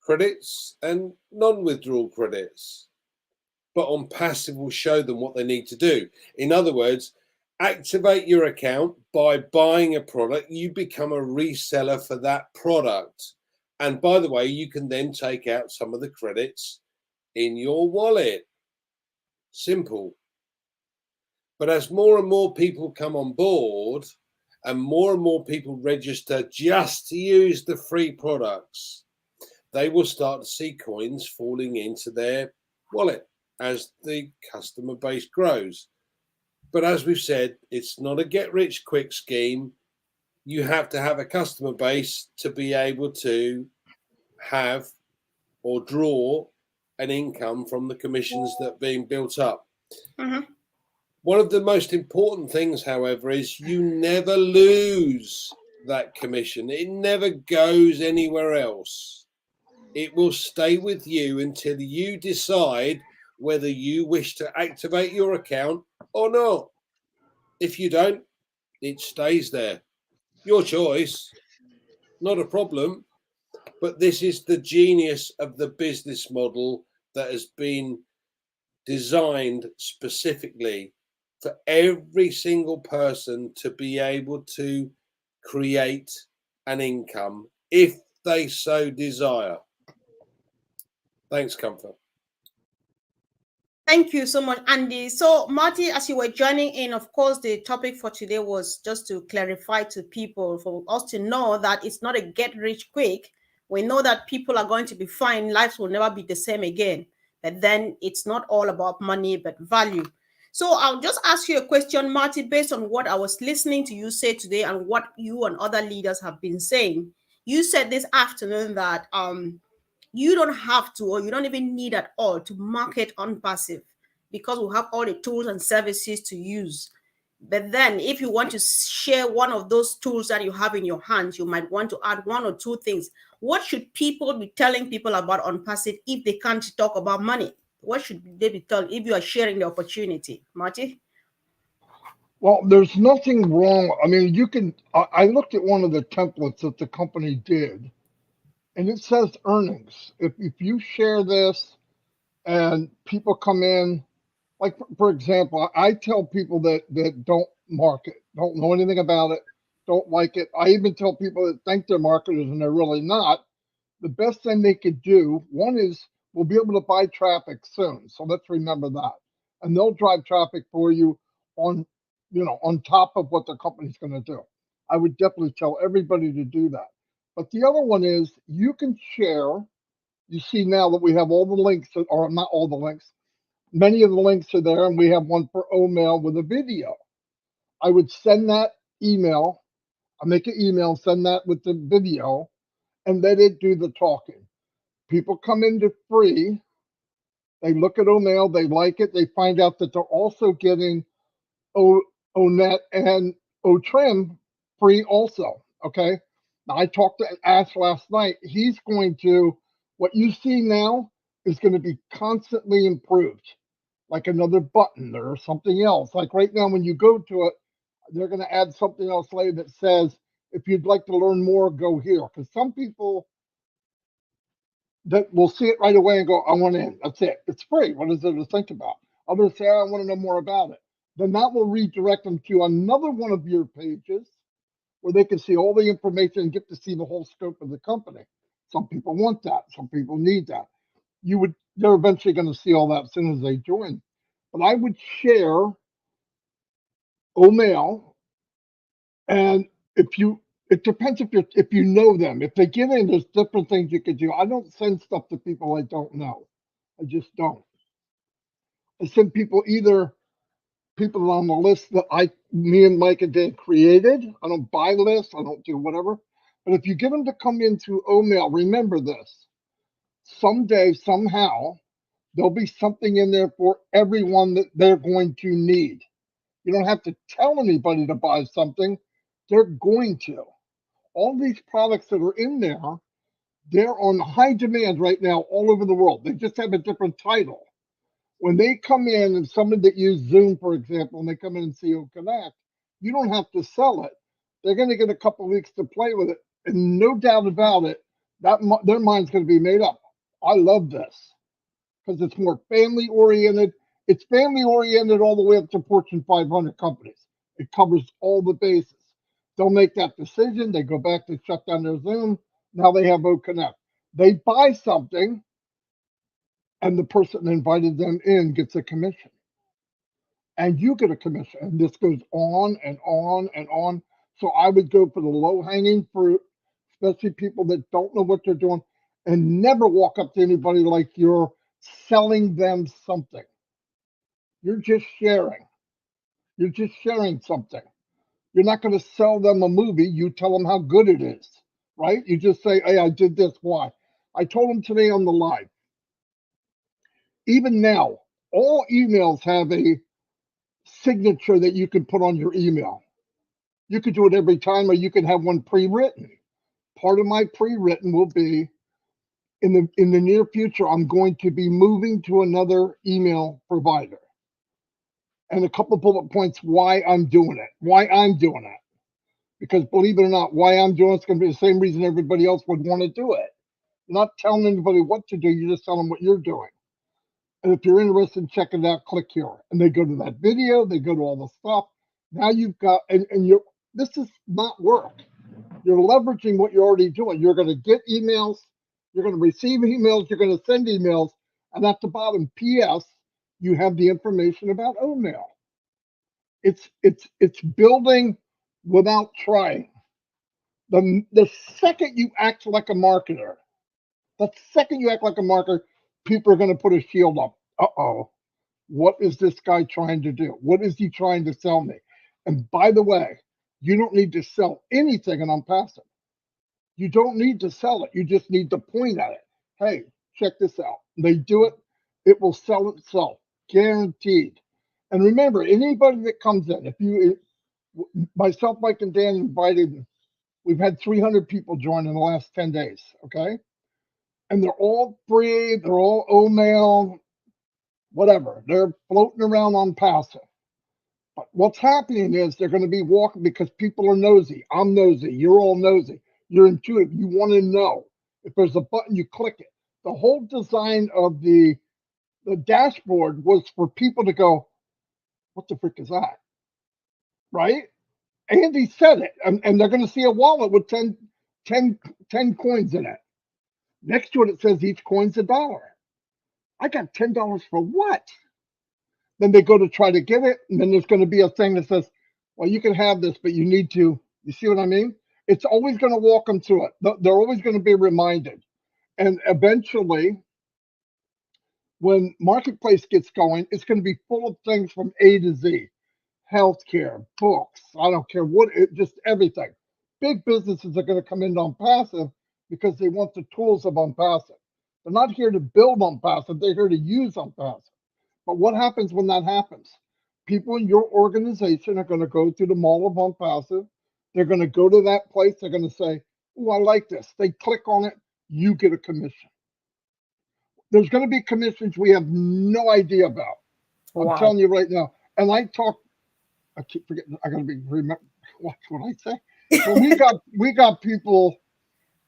credits and non-withdrawal credits. But ONPASSIVE will show them what they need to do. In other words, activate your account by buying a product. You become a reseller for that product. And by the way, you can then take out some of the credits in your wallet. Simple. But as more and more people come on board and more people register just to use the free products, they will start to see coins falling into their wallet as the customer base grows. But as we've said, it's not a get-rich-quick scheme. You have to have a customer base to be able to have or draw an income from the commissions that are being built up. Mm-hmm. One of the most important things, however, is you never lose that commission. It never goes anywhere else. It will stay with you until you decide whether you wish to activate your account or not. If you don't, it stays there. Your choice, not a problem. But this is the genius of the business model that has been designed specifically for every single person to be able to create an income if they so desire. Thanks, Comfort. Thank you so much, Andy. So, Marty, as you were joining in, of course, the topic for today was just to clarify to people, for us to know that it's not a get rich quick. We know that people are going to be fine. Lives will never be the same again. But then it's not all about money, but value. So I'll just ask you a question, Marty, based on what I was listening to you say today and what you and other leaders have been saying. You said this afternoon that you don't have to, or you don't even need at all to market ONPASSIVE because we have all the tools and services to use. But then if you want to share one of those tools that you have in your hands, you might want to add one or two things. What should people be telling people about ONPASSIVE if they can't talk about money? What should they be told if you are sharing the opportunity? Marty? Well, there's nothing wrong. I mean, you can, I looked at one of the templates that the company did, and it says earnings. If you share this and people come in, like, for example, I tell people that don't market, don't know anything about it, don't like it. I even tell people that think they're marketers and they're really not. The best thing they could do, one is we'll be able to buy traffic soon. So let's remember that. And they'll drive traffic for you on, on top of what the company's going to do. I would definitely tell everybody to do that. But the other one is you can share. You see now that we have all the links, or not all the links, many of the links are there, and we have one for OMail with a video. I would send that email. I make an email, send that with the video, and let it do the talking. People come into free. They look at OMail, they like it. They find out that they're also getting ONET and OTrim free also. Okay. Now, I talked to Ash last night. He's going to, what you see now is going to be constantly improved, like another button or something else. Like right now, when you go to it, they're going to add something else later that says, if you'd like to learn more, go here. Because some people that will see it right away and go, I want in. That's it. It's free. What is there to think about? Others say, I want to know more about it. Then that will redirect them to another one of your pages where they can see all the information and get to see the whole scope of the company. Some people want that. Some people need that. They're eventually going to see all that as soon as they join. But I would share OMail, and it depends if you know them. If they get in, there's different things you could do. I don't send stuff to people I don't know. I just don't. I send people either people on the list that me and Mike and Dan created. I don't buy lists. I don't do whatever. But if you get them to come into OMail, remember this. Someday, somehow, there'll be something in there for everyone that they're going to need. You don't have to tell anybody to buy something. They're going to. All these products that are in there, they're on high demand right now all over the world. They just have a different title. When they come in, and somebody that use Zoom, for example, and they come in and see Connect, you don't have to sell it. They're going to get a couple of weeks to play with it. And no doubt about it, their mind's going to be made up. I love this because it's more family oriented. It's family oriented all the way up to Fortune 500 companies. It covers all the bases. They'll make that decision. They go back to shut down their Zoom. Now they have Connect. They buy something, and the person that invited them in gets a commission. And you get a commission. And this goes on and on and on. So I would go for the low hanging fruit, especially people that don't know what they're doing, and never walk up to anybody like you're selling them something. You're just sharing. You're just sharing something. You're not going to sell them a movie. You tell them how good it is, right? You just say, hey, I did this. Why? I told them today on the live. Even now, all emails have a signature that you can put on your email. You could do it every time, or you can have one pre-written. Part of my pre-written will be in the near future, I'm going to be moving to another email provider. And a couple bullet points why I'm doing it. Because believe it or not, why I'm doing it's going to be the same reason everybody else would want to do it. You're not telling anybody what to do, you just tell them what you're doing. And if you're interested in checking it out, click here. And they go to that video, they go to all the stuff. Now you've got, and you're, this is not work. You're leveraging what you're already doing. You're going to get emails, you're going to receive emails, you're going to send emails. And at the bottom, PS, you have the information about OMail. It's building without trying. The second you act like a marketer, people are going to put a shield up. Uh-oh, what is this guy trying to do? What is he trying to sell me? And by the way, you don't need to sell anything in ONPASSIVE. You don't need to sell it. You just need to point at it. Hey, check this out. They do it, it will sell itself, guaranteed. And remember, anybody that comes in, if you, myself, Mike, and Dan invited, we've had 300 people join in the last 10 days, okay? And they're all free, they're all OMail, whatever. They're floating around ONPASSIVE. But what's happening is they're going to be walking because people are nosy. I'm nosy. You're all nosy. You're intuitive. You want to know. If there's a button, you click it. The whole design of the dashboard was for people to go, what the frick is that? Right? Andy said it. And they're going to see a wallet with 10 coins in it. Next to it, it says each coin's $1. I got $10 for what? Then they go to try to get it, and then there's going to be a thing that says, well, you can have this, but you need to, you see what I mean? It's always going to walk them through it. They're always going to be reminded. And eventually, when Marketplace gets going, it's going to be full of things from A to Z. Healthcare, books, I don't care what, just everything. Big businesses are going to come into ONPASSIVE because they want the tools of ONPASSIVE. They're not here to build ONPASSIVE, they're here to use ONPASSIVE. But what happens when that happens? People in your organization are going to go through the mall of ONPASSIVE. They're going to go to that place. They're going to say, oh, I like this. They click on it. You get a commission. There's going to be commissions we have no idea about. Wow. I'm telling you right now. And I keep forgetting. I got to be remember. What I say? So we got people.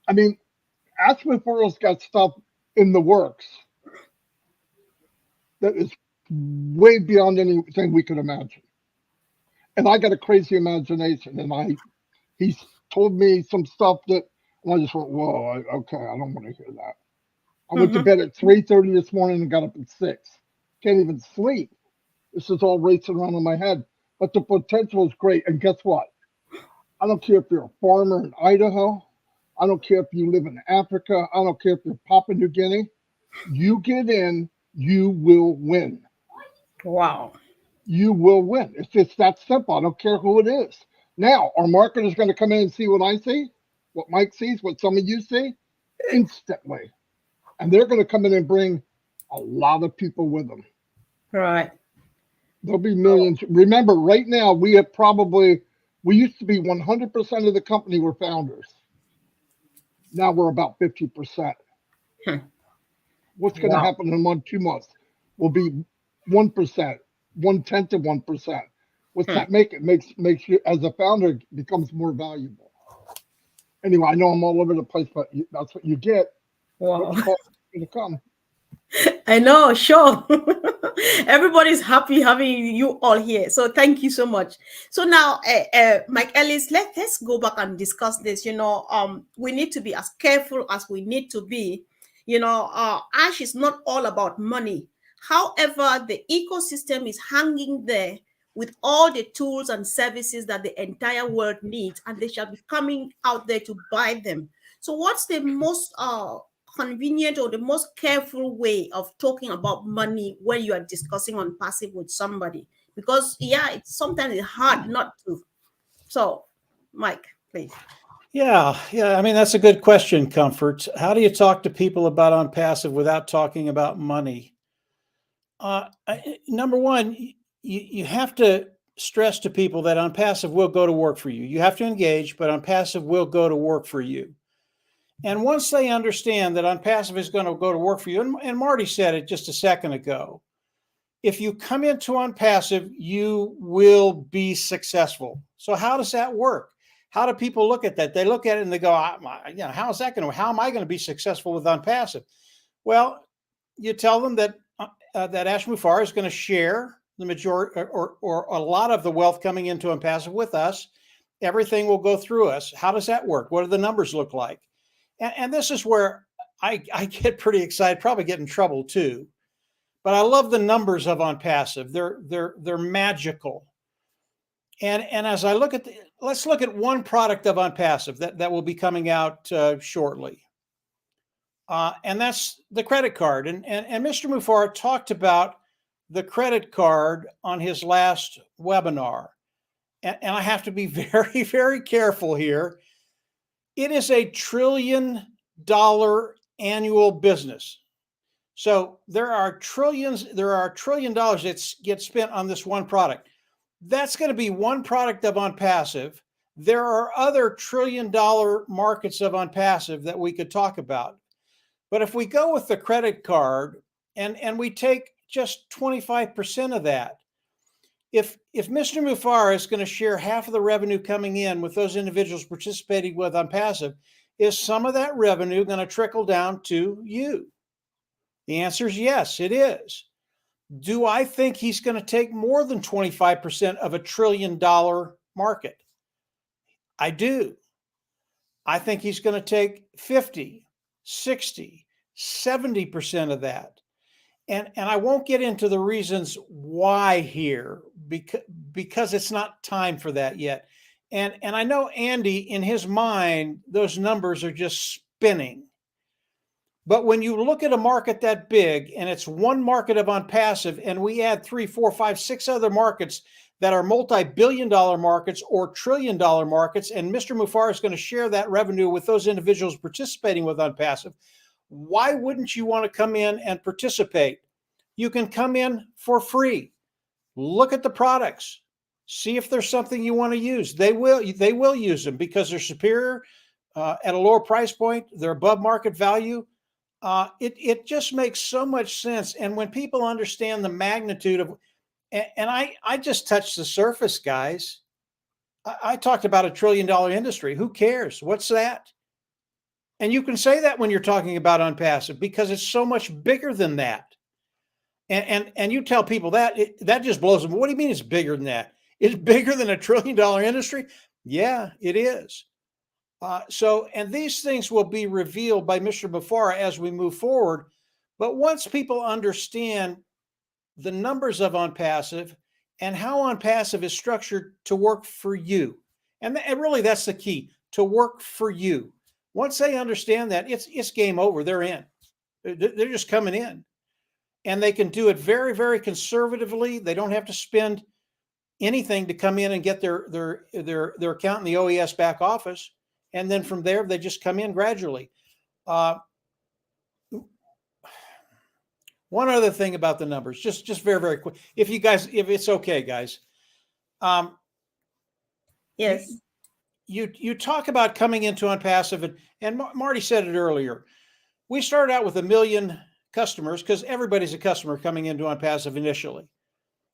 I mean, Ask Referrals got stuff in the works that is way beyond anything we could imagine. And I got a crazy imagination, and he's told me some stuff that, and I just went, whoa, okay, I don't want to hear that. I went to bed at 3:30 this morning and got up at 6. Can't even sleep. This is all racing around in my head. But the potential is great. And guess what? I don't care if you're a farmer in Idaho. I don't care if you live in Africa. I don't care if you're Papua New Guinea. You get in, you will win. Wow. You will win. It's just that simple. I don't care who it is. Now, our marketer's going to come in and see what I see, what Mike sees, what some of you see, instantly. And they're going to come in and bring a lot of people with them. Right. There'll be millions. Remember, right now, we used to be 100% of the company were founders. Now we're about 50%. What's going to happen in 2 months? We'll be 1%, 1/10 of 1%. What's that make? It makes you, as a founder, becomes more valuable. Anyway, I know I'm all over the place, but that's what you get. Wow. To come. I know, sure. Everybody's happy having you all here. So thank you so much. So now, Mike Ellis, let's go back and discuss this. We need to be as careful as we need to be. Ash is not all about money. However, the ecosystem is hanging there with all the tools and services that the entire world needs, and they shall be coming out there to buy them. So what's the most convenient or the most careful way of talking about money when you are discussing ONPASSIVE with somebody? Because it's sometimes it's hard not to. So Mike, please. Yeah. I mean, that's a good question, Comfort. How do you talk to people about ONPASSIVE without talking about money? Number one, you have to stress to people that ONPASSIVE will go to work for you. You have to engage, but ONPASSIVE will go to work for you. And once they understand that ONPASSIVE is going to go to work for you, and Marty said it just a second ago, if you come into ONPASSIVE, you will be successful. So how does that work? How do people look at that? They look at it and they go, how is that going to, how am I going to be successful with ONPASSIVE? Well, you tell them that that Ash Mufareh is going to share the majority or a lot of the wealth coming into ONPASSIVE with us. Everything will go through us. How does that work? What do the numbers look like? And this is where I get pretty excited, probably get in trouble too. But I love the numbers of ONPASSIVE. They're magical. And as I look at let's look at one product of ONPASSIVE that will be coming out shortly. And that's the credit card. And Mr. Mufareh talked about the credit card on his last webinar. And I have to be very, very careful here. It is a $1 trillion annual business. So there are $1 trillion that gets spent on this one product. That's going to be one product of ONPASSIVE. There are other $1 trillion markets of ONPASSIVE that we could talk about. But if we go with the credit card and we take just 25% of that, if Mr. Mufareh is going to share half of the revenue coming in with those individuals participating with ONPASSIVE, is some of that revenue going to trickle down to you? The answer is yes, it is. Do I think he's going to take more than 25% of $1 trillion market? I do. I think he's going to take 50, 60, 70% of that. And I won't get into the reasons why here because it's not time for that yet. And I know Andy, in his mind, those numbers are just spinning. But when you look at a market that big and it's one market of ONPASSIVE and we add 3, 4, 5, 6 other markets that are multi-billion-dollar markets or trillion-dollar markets, and Mr. Mufareh is going to share that revenue with those individuals participating with ONPASSIVE, why wouldn't you want to come in and participate? You can come in for free. Look at the products. See if there's something you want to use. They will use them because they're superior at a lower price point. They're above market value. It just makes so much sense. And when people understand the magnitude of, and I just touched the surface, guys. I talked about $1 trillion industry. Who cares? What's that? And you can say that when you're talking about ONPASSIVE because it's so much bigger than that. And you tell people that just blows them. What do you mean it's bigger than that? It's bigger than $1 trillion industry? Yeah, it is. And these things will be revealed by Mr. Mufareh as we move forward. But once people understand the numbers of ONPASSIVE and how ONPASSIVE is structured to work for you, and really that's the key, to work for you. Once they understand that, it's game over. They're in. They're just coming in. And they can do it very, very conservatively. They don't have to spend anything to come in and get their account in the OES back office. And then from there, they just come in gradually. One other thing about the numbers, just very, very quick. If it's okay, guys. Yes. You talk about coming into ONPASSIVE, and Marty said it earlier. We started out with 1 million customers because everybody's a customer coming into ONPASSIVE initially.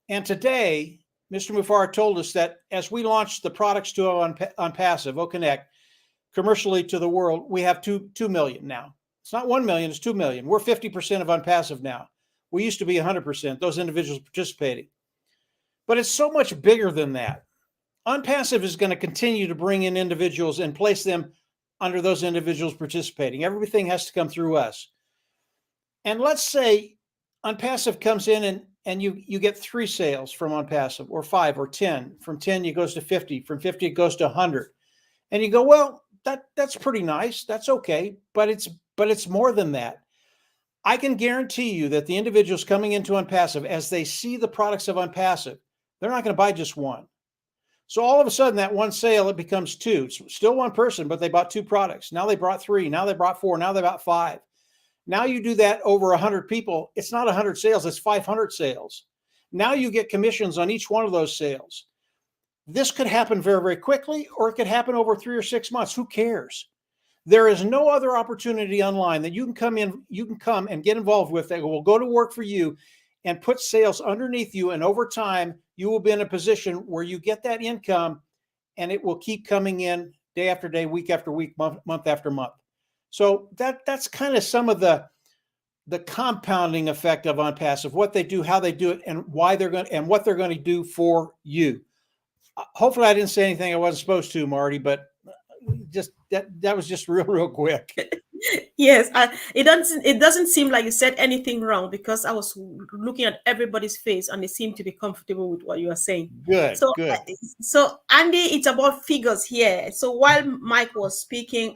And today, Mr. Mufareh told us that as we launched the products to ONPASSIVE, OConnect, commercially to the world, we have 2 million now. It's not 1 million, it's 2 million. We're 50% of ONPASSIVE now. We used to be 100%, those individuals participating. But it's so much bigger than that. ONPASSIVE is going to continue to bring in individuals and place them under those individuals participating. Everything has to come through us. And let's say ONPASSIVE comes in and you get 3 sales from ONPASSIVE, or 5 or 10. From 10 it goes to 50. From 50 it goes to 100. And you go, well, that's pretty nice. That's okay, but it's more than that. I can guarantee you that the individuals coming into ONPASSIVE, as they see the products of ONPASSIVE, they're not going to buy just one. So all of a sudden, that one sale, it becomes 2. It's still one person, but they bought 2 products. Now they brought 3. Now they brought 4. Now they bought 5. Now you do that over 100 people. It's not 100 sales. It's 500 sales. Now you get commissions on each one of those sales. This could happen very, very quickly, or it could happen over 3 or 6 months. Who cares? There is no other opportunity online that you can come and get involved with that will go to work for you and put sales underneath you. And over time, you will be in a position where you get that income, and it will keep coming in day after day, week after week, month after month. So that's kind of some of the compounding effect of ONPASSIVE, what they do, how they do it, and why they're going, and what they're going to do for you. Hopefully I didn't say anything I wasn't supposed to, Marty, but just that was just real quick. Yes, it doesn't seem like you said anything wrong, because I was looking at everybody's face and they seem to be comfortable with what you are saying. Good, So, good. So Andy, it's about figures here. So while Mike was speaking,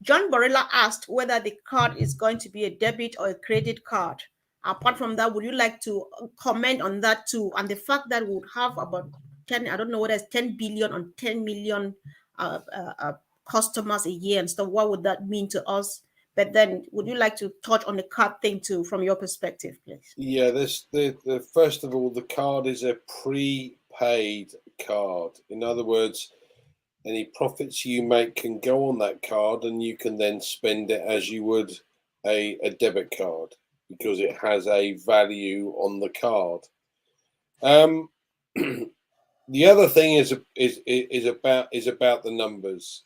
John Barilla asked whether the card is going to be a debit or a credit card. Apart from that, would you like to comment on that too? And the fact that we would have about 10, I don't know whether it's 10 billion or 10 million customers a year and stuff. What would that mean to us? But then would you like to touch on the card thing too, from your perspective, please? Yeah, the first of all, the card is a prepaid card. In other words, any profits you make can go on that card, and you can then spend it as you would a debit card, because it has a value on the card. The other thing is about the numbers.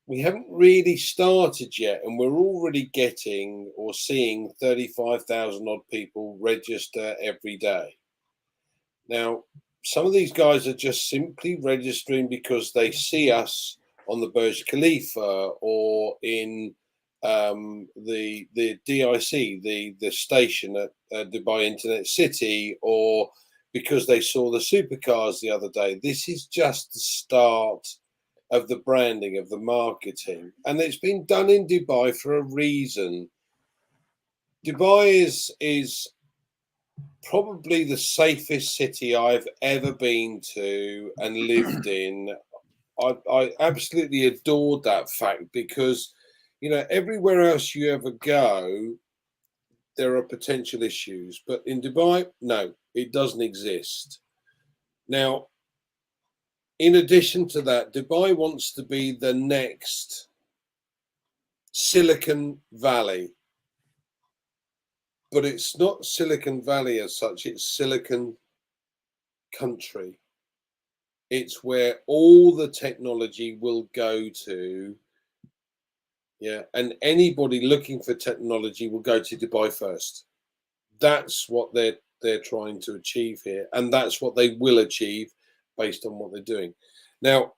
We haven't really started yet, and we're already getting or seeing 35,000 odd people register every day. Now, some of these guys are just simply registering because they see us on the Burj Khalifa or in the DIC, the station at Dubai Internet City, or because they saw the supercars the other day. This is just the start of the branding, of the marketing, and it's been done in Dubai for a reason. Dubai is probably the safest city I've ever been to and lived in. I absolutely adored that fact, because, you know, everywhere else you ever go, there are potential issues. But in Dubai, no, it doesn't exist. Now, in addition to that, Dubai wants to be the next Silicon Valley. But it's not Silicon Valley as such, it's Silicon Country. It's where all the technology will go to. Yeah, and anybody looking for technology will go to Dubai first. That's what they're trying to achieve here, and that's what they will achieve based on what they're doing. Now,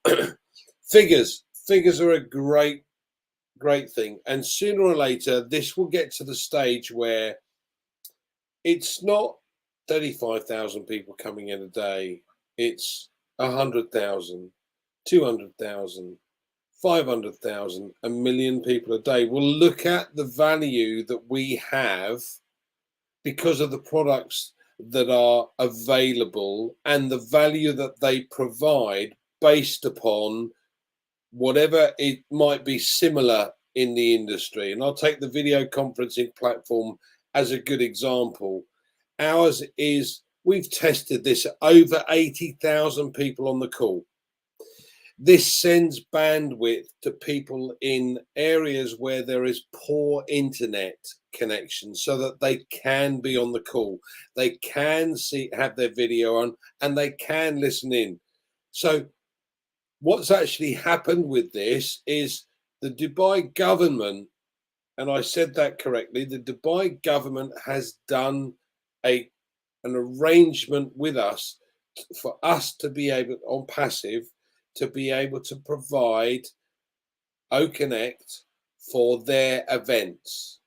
figures are a great thing, and sooner or later this will get to the stage where it's not 35,000 people coming in a day. It's 100,000, 200,000, 500,000, 1 million people a day. Will look at the value that we have because of the products that are available and the value that they provide based upon whatever it might be similar in the industry. And I'll take the video conferencing platform as a good example. Ours is, we've tested this at over 80,000 people on the call. This sends bandwidth to people in areas where there is poor internet connection, so that they can be on the call. They can have their video on, and they can listen in. So what's actually happened with this is the Dubai government, and I said that correctly, the Dubai government has done an arrangement with us for us to be able, on Passive, to be able to provide OConnect for their events.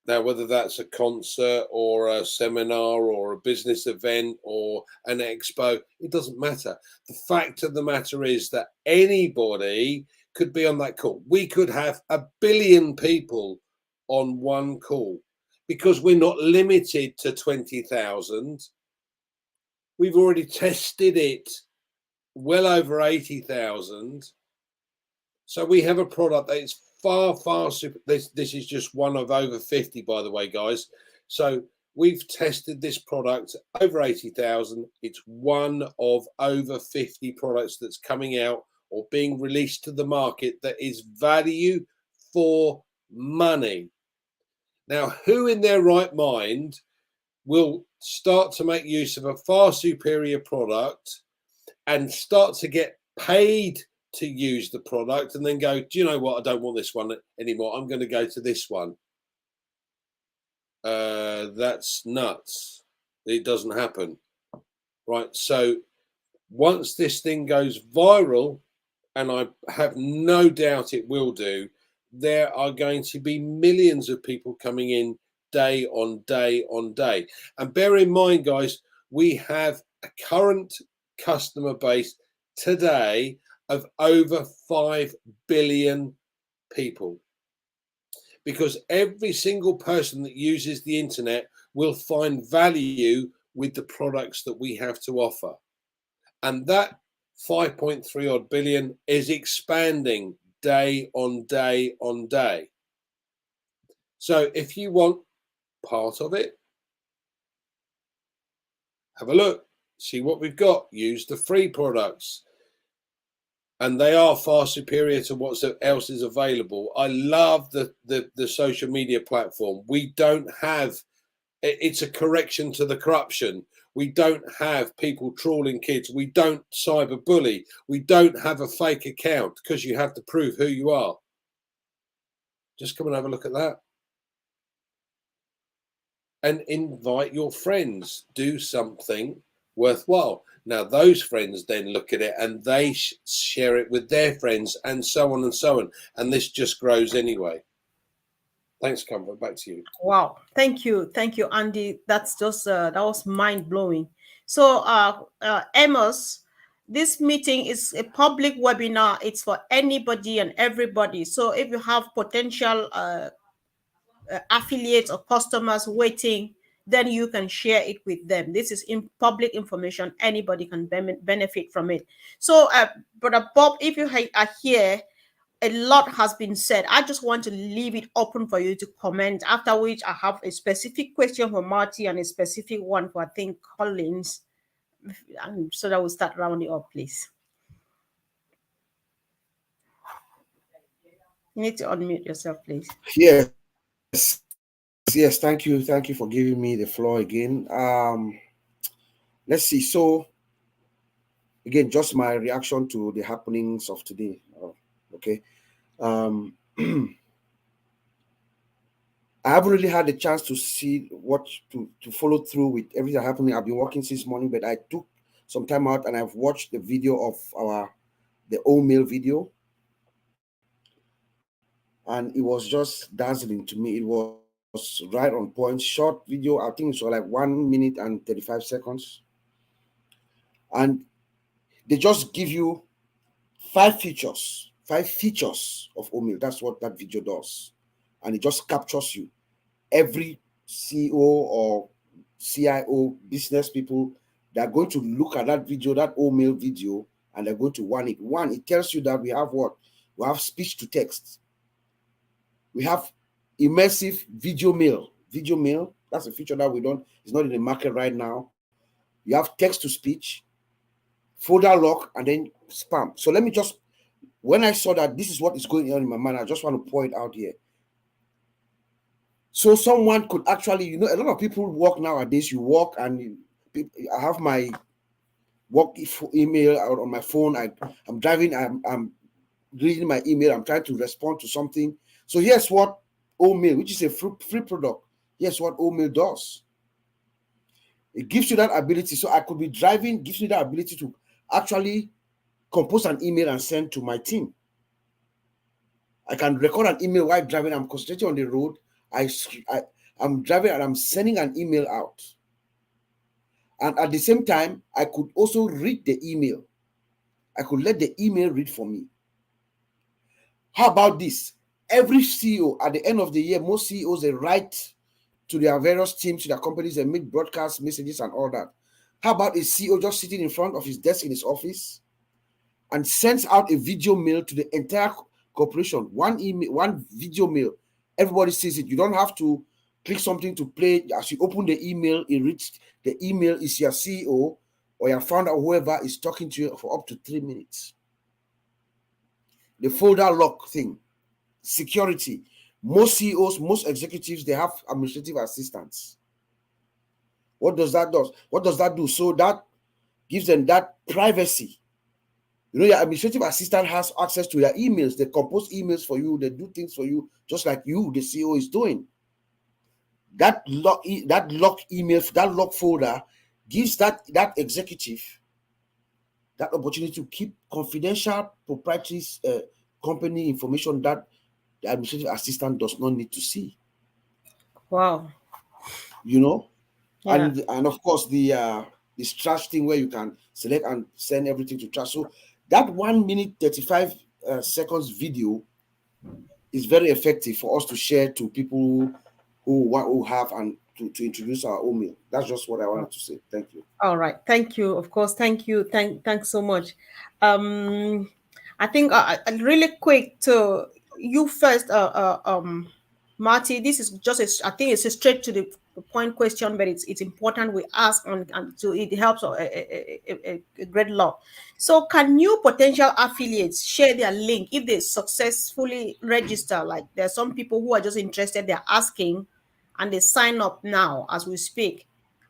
Now, whether that's a concert or a seminar or a business event or an expo, it doesn't matter. The fact of the matter is that anybody could be on that call. We could have 1 billion people on one call because we're not limited to 20,000. We've already tested it well over 80,000. So we have a product that is far super. This is just one of over 50, by the way, guys. So we've tested this product over 80,000. It's one of over 50 products that's coming out or being released to the market that is value for money. Now, who in their right mind will start to make use of a far superior product and start to get paid to use the product and then go, do you know what? I don't want this one anymore. I'm going to go to this one. That's nuts. It doesn't happen. Right. So once this thing goes viral, and I have no doubt it will do, there are going to be millions of people coming in day on day on day. And bear in mind, guys, we have a current customer base today of over 5 billion people, because every single person that uses the internet will find value with the products that we have to offer. And that 5.3 odd billion is expanding day on day on day. So if you want part of it, have a look, see what we've got, use the free products. And they are far superior to what else is available. I love the social media platform. We don't have, it's a correction to the corruption. We don't have people trawling kids. We don't cyberbully. We don't have a fake account because you have to prove who you are. Just come and have a look at that. And invite your friends. Do something worthwhile. Now, those friends then look at it and they share it with their friends and so on and so on. And this just grows anyway. Thanks, Comfort. Back to you. Wow. Thank you. Thank you, Andy. That's just, that was mind blowing. So, Amos, this meeting is a public webinar. It's for anybody and everybody. So if you have potential affiliates or customers waiting, then you can share it with them. This is in public information. Anybody can benefit from it. So, Brother Bob, if you are here, a lot has been said. I just want to leave it open for you to comment, after which I have a specific question for Marty and a specific one for, I think, Collins. And so that we'll start rounding up, please. You need to unmute yourself, please. Yes. Yes, thank you. Thank you for giving me the floor again. Let's see. So, again, just my reaction to the happenings of today. Okay. I haven't really had the chance to see to follow through with everything happening. I've been working since morning, but I took some time out and I've watched the video of the oatmeal video. And it was just dazzling to me. It was right on point. Short video, I think it's like 1 minute and 35 seconds. And they just give you 5 features of oatmeal. That's what that video does. And it just captures you. Every CEO or CIO, business people, they're going to look at that video, that oatmeal video, and they're going to want it. One, it tells you that we have what? We have speech to text. We have immersive video mail. Video mail, that's a feature that it's not in the market right now. You have text to speech, folder lock, and then spam. So let me just, when I saw that this is what is going on in my mind, I just want to point out here. So someone could actually, a lot of people work nowadays. You work and I have my work email out on my phone. I'm driving, I'm reading my email. I'm trying to respond to something. So here's what oatmeal, which is a free product, here's what oatmeal does. It gives you that ability. So I could be driving, gives me that ability to actually compose an email and send to my team. I can record an email while driving. I'm concentrating on the road. I'm driving and I'm sending an email out. And at the same time, I could also read the email. I could let the email read for me. How about this? Every CEO, at the end of the year, most CEOs, they write to their various teams, to their companies, they make broadcast messages and all that. How about a CEO just sitting in front of his desk in his office and sends out a video mail to the entire corporation? One email, one video mail. Everybody sees it. You don't have to click something to play. As you open the email, it reads, the email is your CEO or your founder or whoever is talking to you for up to 3 minutes. The folder lock thing, security. Most CEOs, most executives, they have administrative assistants. What does that do? What does that do? So that gives them that privacy. You know, your administrative assistant has access to your emails. They compose emails for you. They do things for you, just like you, the CEO, is doing. That lock email, that lock folder gives that executive that opportunity to keep confidential proprietary company information that the administrative assistant does not need to see. Wow. You know, Yeah. and of course the trash thing where you can select and send everything to trash. So that 1 minute 35 seconds video is very effective for us to share to people who have and to introduce our own meal. That's just what I wanted to say. Thank you. All right. Thank you. Of course. Thank you. Thanks so much. I think really quick to you first, Marty. This is just I think it's a straight to the point question, but it's important we ask and so it helps a great lot. So can new potential affiliates share their link if they successfully register? Like there are some people who are just interested, they're asking, and they sign up now as we speak.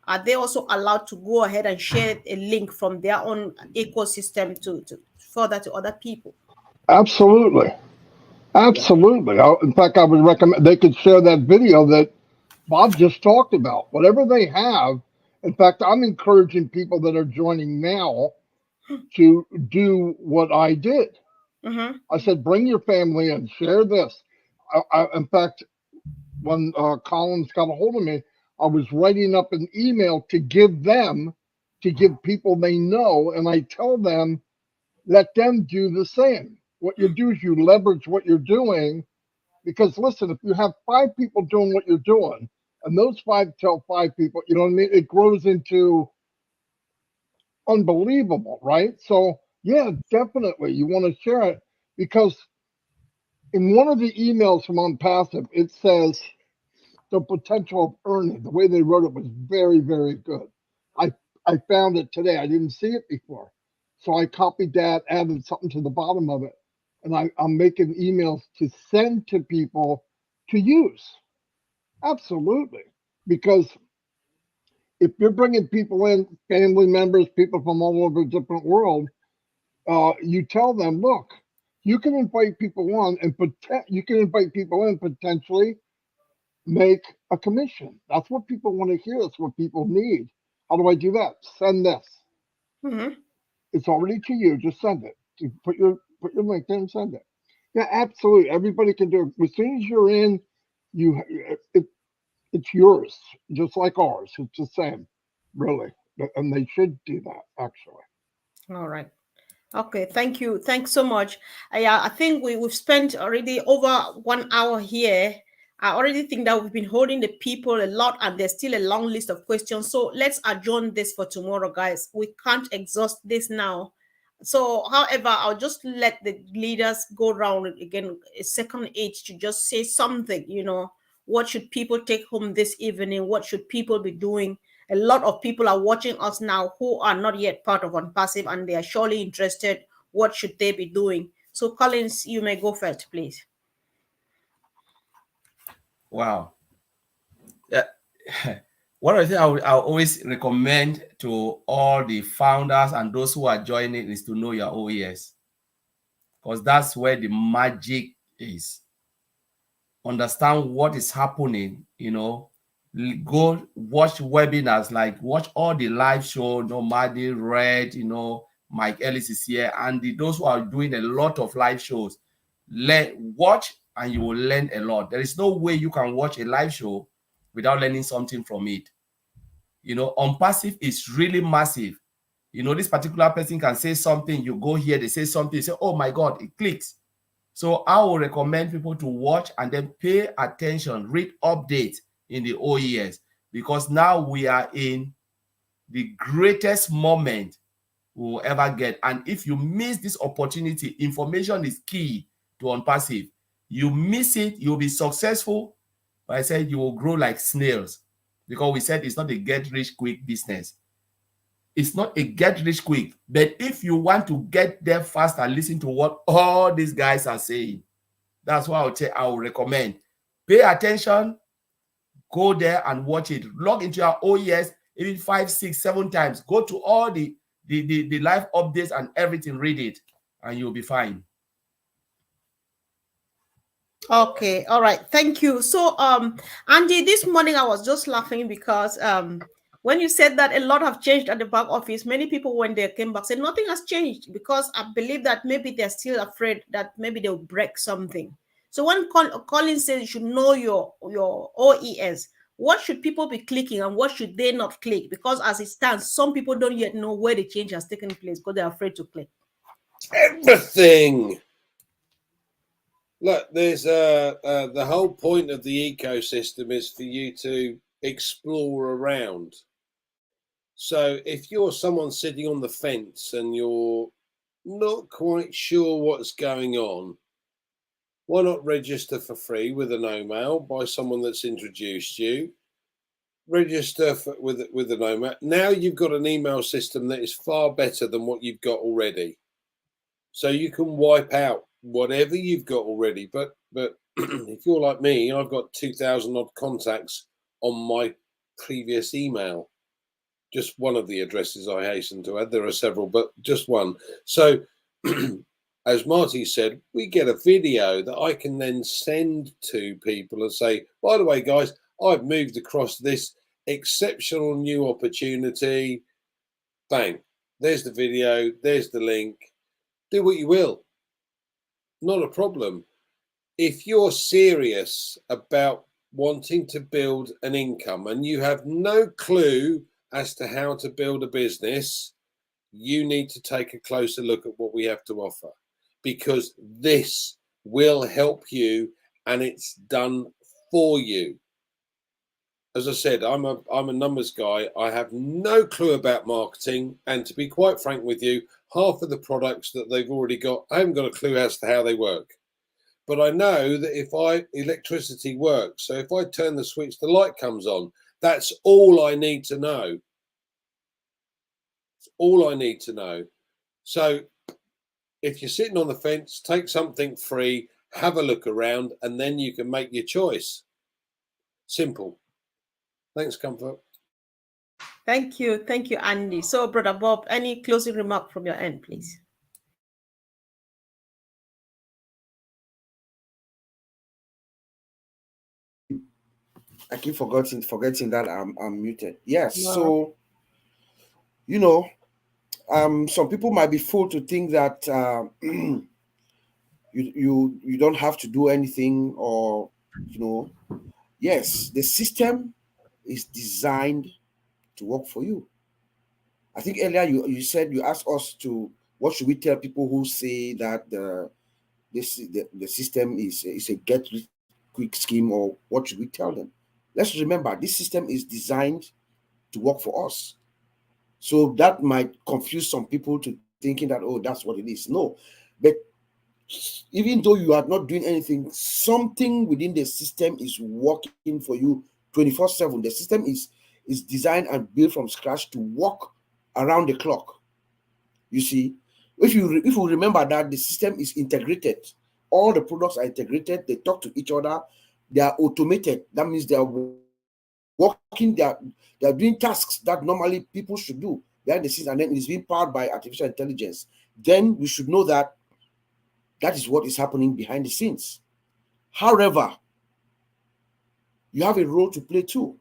Are they also allowed to go ahead and share a link from their own ecosystem to further to other people? Absolutely. Absolutely. In fact, I would recommend they could share that video that Bob just talked about. Whatever they have. In fact, I'm encouraging people that are joining now to do what I did. Mm-hmm. I said, bring your family in, share this. In fact, when Collins got a hold of me, I was writing up an email to give people they know, and I tell them, let them do the same. What you do is you leverage what you're doing, because listen, if you have 5 people doing what you're doing, and those 5 tell 5 people, you know what I mean? It grows into unbelievable, right? So yeah, definitely you want to share it, because in one of the emails from ONPASSIVE, it says the potential of earning. The way they wrote it was very, very good. I found it today. I didn't see it before. So I copied that, added something to the bottom of it. And I'm making emails to send to people to use. Absolutely. Because if you're bringing people in, family members, people from all over the different world, you tell them, look, you can invite people on and you can invite people in potentially make a commission. That's what people want to hear. That's what people need. How do I do that? Send this. Mm-hmm. It's already to you. Just send it. You put your link there and send it. Yeah, absolutely. Everybody can do it. As soon as you're in, it's yours, just like ours. It's the same, really. And they should do that, actually. All right. Okay, thank you. Thanks so much. I think we've spent already over 1 hour here. I already think that we've been holding the people a lot, and there's still a long list of questions. So let's adjourn this for tomorrow, guys. We can't exhaust this now. So, however, I'll just let the leaders go around again a second each to just say something, what should people take home this evening? What should people be doing? A lot of people are watching us now who are not yet part of ONPASSIVE, and they are surely interested. What should they be doing? So, Collins, you may go first, please. Wow. Yeah. One of the things I always recommend to all the founders and those who are joining is to know your OES, because that's where the magic is. Understand what is happening, go watch webinars, like watch all the live show, Maddie, Red, Mike Ellis is here, and those who are doing a lot of live shows. Watch and you will learn a lot. There is no way you can watch a live show without learning something from it. You know, ONPASSIVE is really massive. You know, this particular person can say something, you go here, they say something, you say, oh my God, it clicks. So I will recommend people to watch and then pay attention, read updates in the OES, because now we are in the greatest moment we will ever get. And if you miss this opportunity, information is key to ONPASSIVE. You miss it, you'll be successful, but I said you will grow like snails, because we said it's not a get rich quick business. It's not a get rich quick, but if you want to get there fast and listen to what all these guys are saying, that's why I will recommend. Pay attention, go there and watch it. Log into your OES even 5, 6, 7 times. Go to all the live updates and everything, read it, and you'll be fine. Okay, all right, thank you. So Andy, this morning I was just laughing because when you said that a lot have changed at the back office, many people when they came back said nothing has changed, because I believe that maybe they're still afraid that maybe they'll break something. So when Colin says you should know your OES, what should people be clicking and what should they not click? Because as it stands, some people don't yet know where the change has taken place because they're afraid to click. Everything. Look, there's the whole point of the ecosystem is for you to explore around. So if you're someone sitting on the fence and you're not quite sure what's going on, why not register for free with an email by someone that's introduced you? Register with an email. Now you've got an email system that is far better than what you've got already. So you can wipe out whatever you've got already. But if you're like me, I've got 2,000 odd contacts on my previous email. Just one of the addresses, I hasten to add. There are several, but just one. So as Marty said, we get a video that I can then send to people and say, by the way, guys, I've moved across this exceptional new opportunity. Bang. There's the video. There's the link. Do what you will. Not a problem. If you're serious about wanting to build an income and you have no clue as to how to build a business, you need to take a closer look at what we have to offer, because this will help you and it's done for you. As I said, I'm a numbers guy. I have no clue about marketing, and to be quite frank with you, half of the products that they've already got, I haven't got a clue as to how they work. But I know that electricity works, so if I turn the switch, the light comes on. That's all I need to know. It's all I need to know. So if you're sitting on the fence, take something free, have a look around, and then you can make your choice. Simple. Thanks, Comfort. Thank you, Andy. So, Brother Bob, any closing remark from your end, please? I keep forgetting that I'm muted. Yes. No. So, some people might be fooled to think that you don't have to do anything, or yes, the system is designed to work for you. I think earlier you said, you asked us to, what should we tell people who say that the system is a get rich quick scheme, or what should we tell them? Let's remember, this system is designed to work for us. So that might confuse some people to thinking that, oh, that's what it is. No, but even though you are not doing anything, something within the system is working for you 24/7. The system is designed and built from scratch to work around the clock. You see, if you remember that the system is integrated, all the products are integrated, they talk to each other, they are automated. That means they are working, they are doing tasks that normally people should do behind the scenes, and then it is being powered by artificial intelligence. Then we should know that that is what is happening behind the scenes. However, you have a role to play too.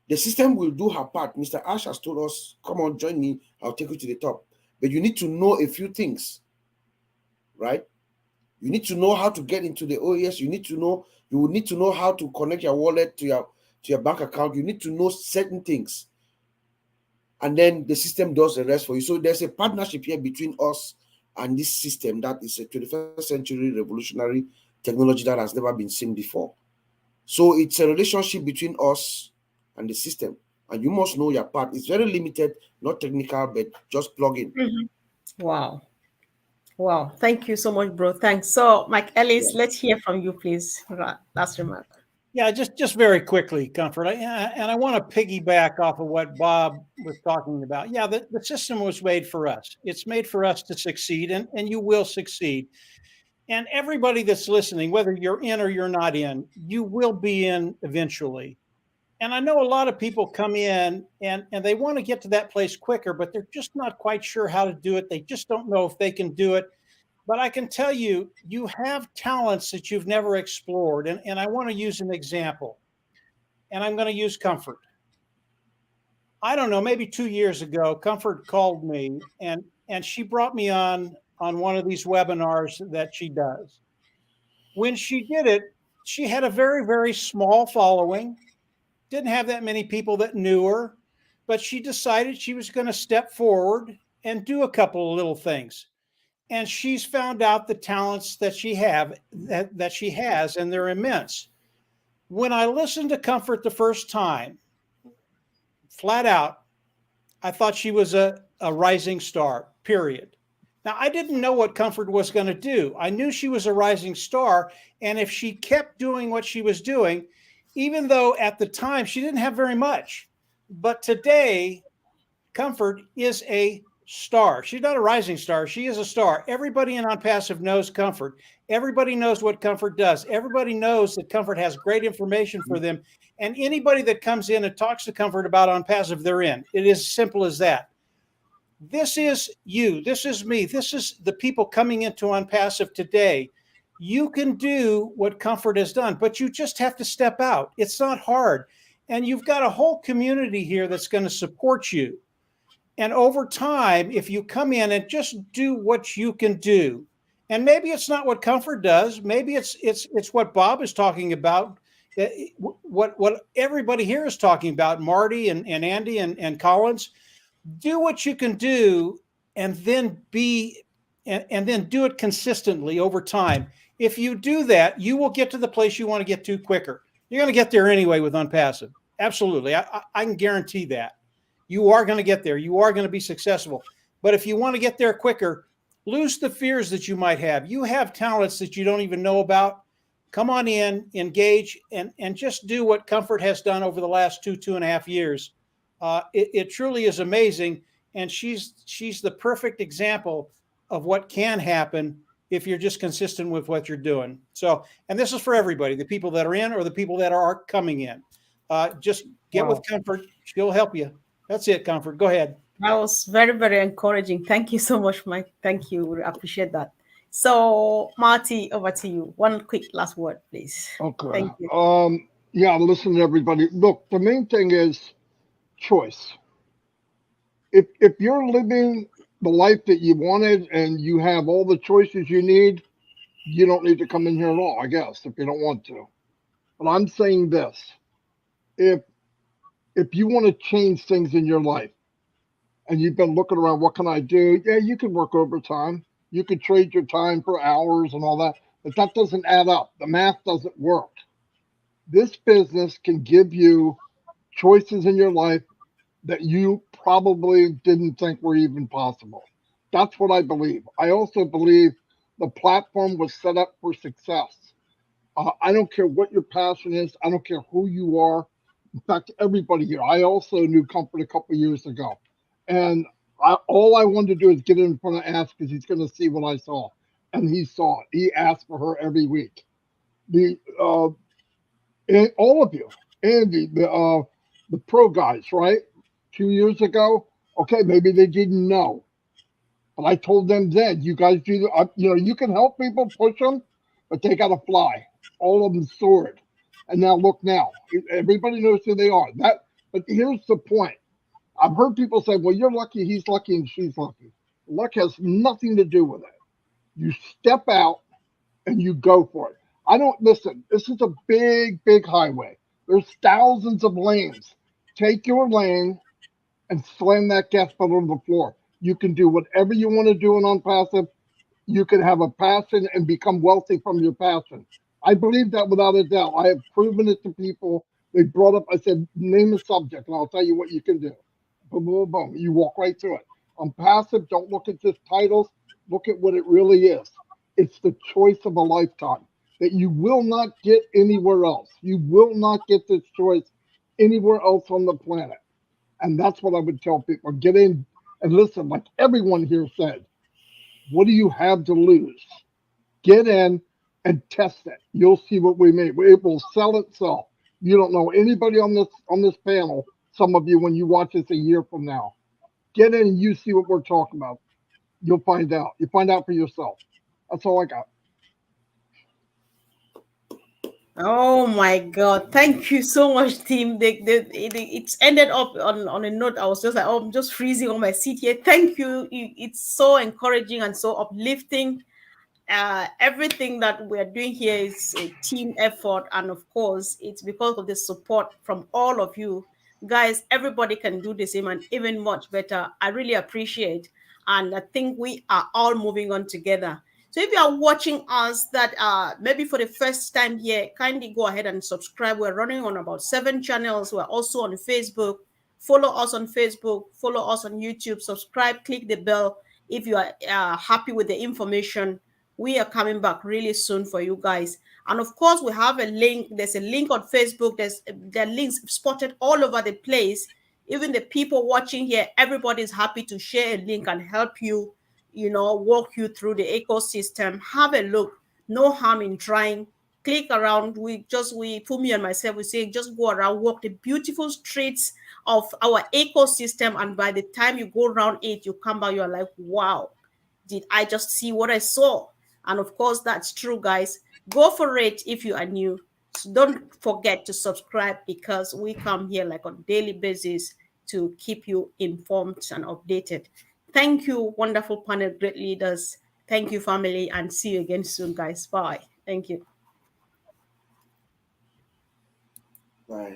The system will do her part. Mr. Ash has told us, come on, join me, I'll take you to the top. But you need to know a few things, right? You need to know how to get into the OES. You will need to know how to connect your wallet to to your bank account, you need to know certain things. And then the system does the rest for you. So there's a partnership here between us and this system that is a 21st century revolutionary technology that has never been seen before. So it's a relationship between us and the system. And you must know your part. It's very limited, not technical, but just plug in. Wow. Wow. Thank you so much, bro. Thanks. So, Mike Ellis, let's hear from you, please. Last remark. Yeah, just very quickly, Comfort. And I want to piggyback off of what Bob was talking about. Yeah, the system was made for us. It's made for us to succeed, and you will succeed. And everybody that's listening, whether you're in or you're not in, you will be in eventually. And I know a lot of people come in and they want to get to that place quicker, but they're just not quite sure how to do it. They just don't know if they can do it. But I can tell you, you have talents that you've never explored. And I want to use an example. And I'm going to use Comfort. I don't know, maybe 2 years ago, Comfort called me and she brought me on one of these webinars that she does. When she did it, she had a very, very small following, didn't have that many people that knew her, but she decided she was going to step forward and do a couple of little things. And she's found out the talents that she has, and they're immense. When I listened to Comfort the first time, flat out, I thought she was a rising star, period. Now, I didn't know what Comfort was going to do. I knew she was a rising star, and if she kept doing what she was doing, even though at the time she didn't have very much, but today, Comfort is a star. She's not a rising star. She is a star. Everybody in ONPASSIVE knows Comfort. Everybody knows what Comfort does. Everybody knows that Comfort has great information for them. And anybody that comes in and talks to Comfort about ONPASSIVE, they're in. It is as simple as that. This is you. This is me. This is the people coming into ONPASSIVE today. You can do what Comfort has done, but you just have to step out. It's not hard. And you've got a whole community here that's going to support you. And over time, if you come in and just do what you can do, and maybe it's not what Comfort does, maybe it's what Bob is talking about, what everybody here is talking about, Marty and Andy and Collins. Do what you can do, and then do it consistently over time. If you do that, you will get to the place you want to get to quicker. You're going to get there anyway with ONPASSIVE. Absolutely. I can guarantee that. You are going to get there. You are going to be successful. But if you want to get there quicker, lose the fears that you might have. You have talents that you don't even know about. Come on in, engage, and just do what Comfort has done over the last 2.5 years. It truly is amazing. And she's the perfect example of what can happen if you're just consistent with what you're doing. So, and this is for everybody, the people that are in or the people that are coming in. Just get with Comfort. She'll help you. That's it, Comfort. Go ahead. That was very, very encouraging. Thank you so much, Mike. Thank you. We appreciate that. So, Marty, over to you. One quick last word, please. Okay. Thank you. Yeah, listen to everybody. Look, the main thing is choice. If you're living the life that you wanted and you have all the choices you need, you don't need to come in here at all, I guess, if you don't want to. But I'm saying this. If you want to change things in your life and you've been looking around, what can I do? Yeah, you can work overtime. You could trade your time for hours and all that, but that doesn't add up. The math doesn't work. This business can give you choices in your life that you probably didn't think were even possible. That's what I believe. I also believe the platform was set up for success. I don't care what your passion is. I don't care who you are. In fact, everybody here. I also knew Comfort a couple of years ago. And all I wanted to do is get in front of Ask because he's going to see what I saw. And he saw it. He asked for her every week. And all of you, Andy, the pro guys, right? 2 years ago. Okay, maybe they didn't know. But I told them then, you guys do you can help people, push them, but they got to fly. All of them soared. And now look now. Everybody knows who they are. But here's the point. I've heard people say, well, you're lucky, he's lucky, and she's lucky. Luck has nothing to do with it. You step out and you go for it. Listen, this is a big, big highway. There's thousands of lanes. Take your lane and slam that gas pedal to the floor. You can do whatever you want to do in ONPASSIVE. You can have a passion and become wealthy from your passion. I believe that without a doubt. I have proven it to people. They brought up, I said, name a subject, and I'll tell you what you can do. Boom, boom, boom. You walk right through it. ONPASSIVE, don't look at just titles. Look at what it really is. It's the choice of a lifetime that you will not get anywhere else. You will not get this choice anywhere else on the planet. And that's what I would tell people. Get in and listen, like everyone here said, what do you have to lose? Get in and test it. You'll see what we made. It will sell itself. You don't know anybody on this panel, some of you, when you watch this a year from now. Get in and you see what we're talking about. You'll find out. You find out for yourself. That's all I got. Oh my God. Thank you so much, team. It's ended up on a note. I was just like, oh, I'm just freezing on my seat here. Thank you. It's so encouraging and so uplifting. Everything that we're doing here is a team effort. And of course, it's because of the support from all of you. Guys, everybody can do the same and even much better. I really appreciate. And I think we are all moving on together. So if you are watching us that maybe for the first time here, kindly go ahead and subscribe. We're running on about 7 channels. We're also on Facebook. Follow us on Facebook. Follow us on YouTube. Subscribe. Click the bell if you are happy with the information. We are coming back really soon for you guys. And of course, we have a link. There's a link on Facebook. There are links spotted all over the place. Even the people watching here, everybody's happy to share a link and help you, walk you through the ecosystem. Have a look. No harm in trying. Click around. Fumi and myself, we say just go around, walk the beautiful streets of our ecosystem. And by the time you go around it, you come back, you're like, wow, did I just see what I saw? And of course, that's true, guys. Go for it if you are new. So don't forget to subscribe because we come here like on a daily basis to keep you informed and updated. Thank you, wonderful panel, great leaders. Thank you, family, and see you again soon, guys. Bye. Thank you. Bye.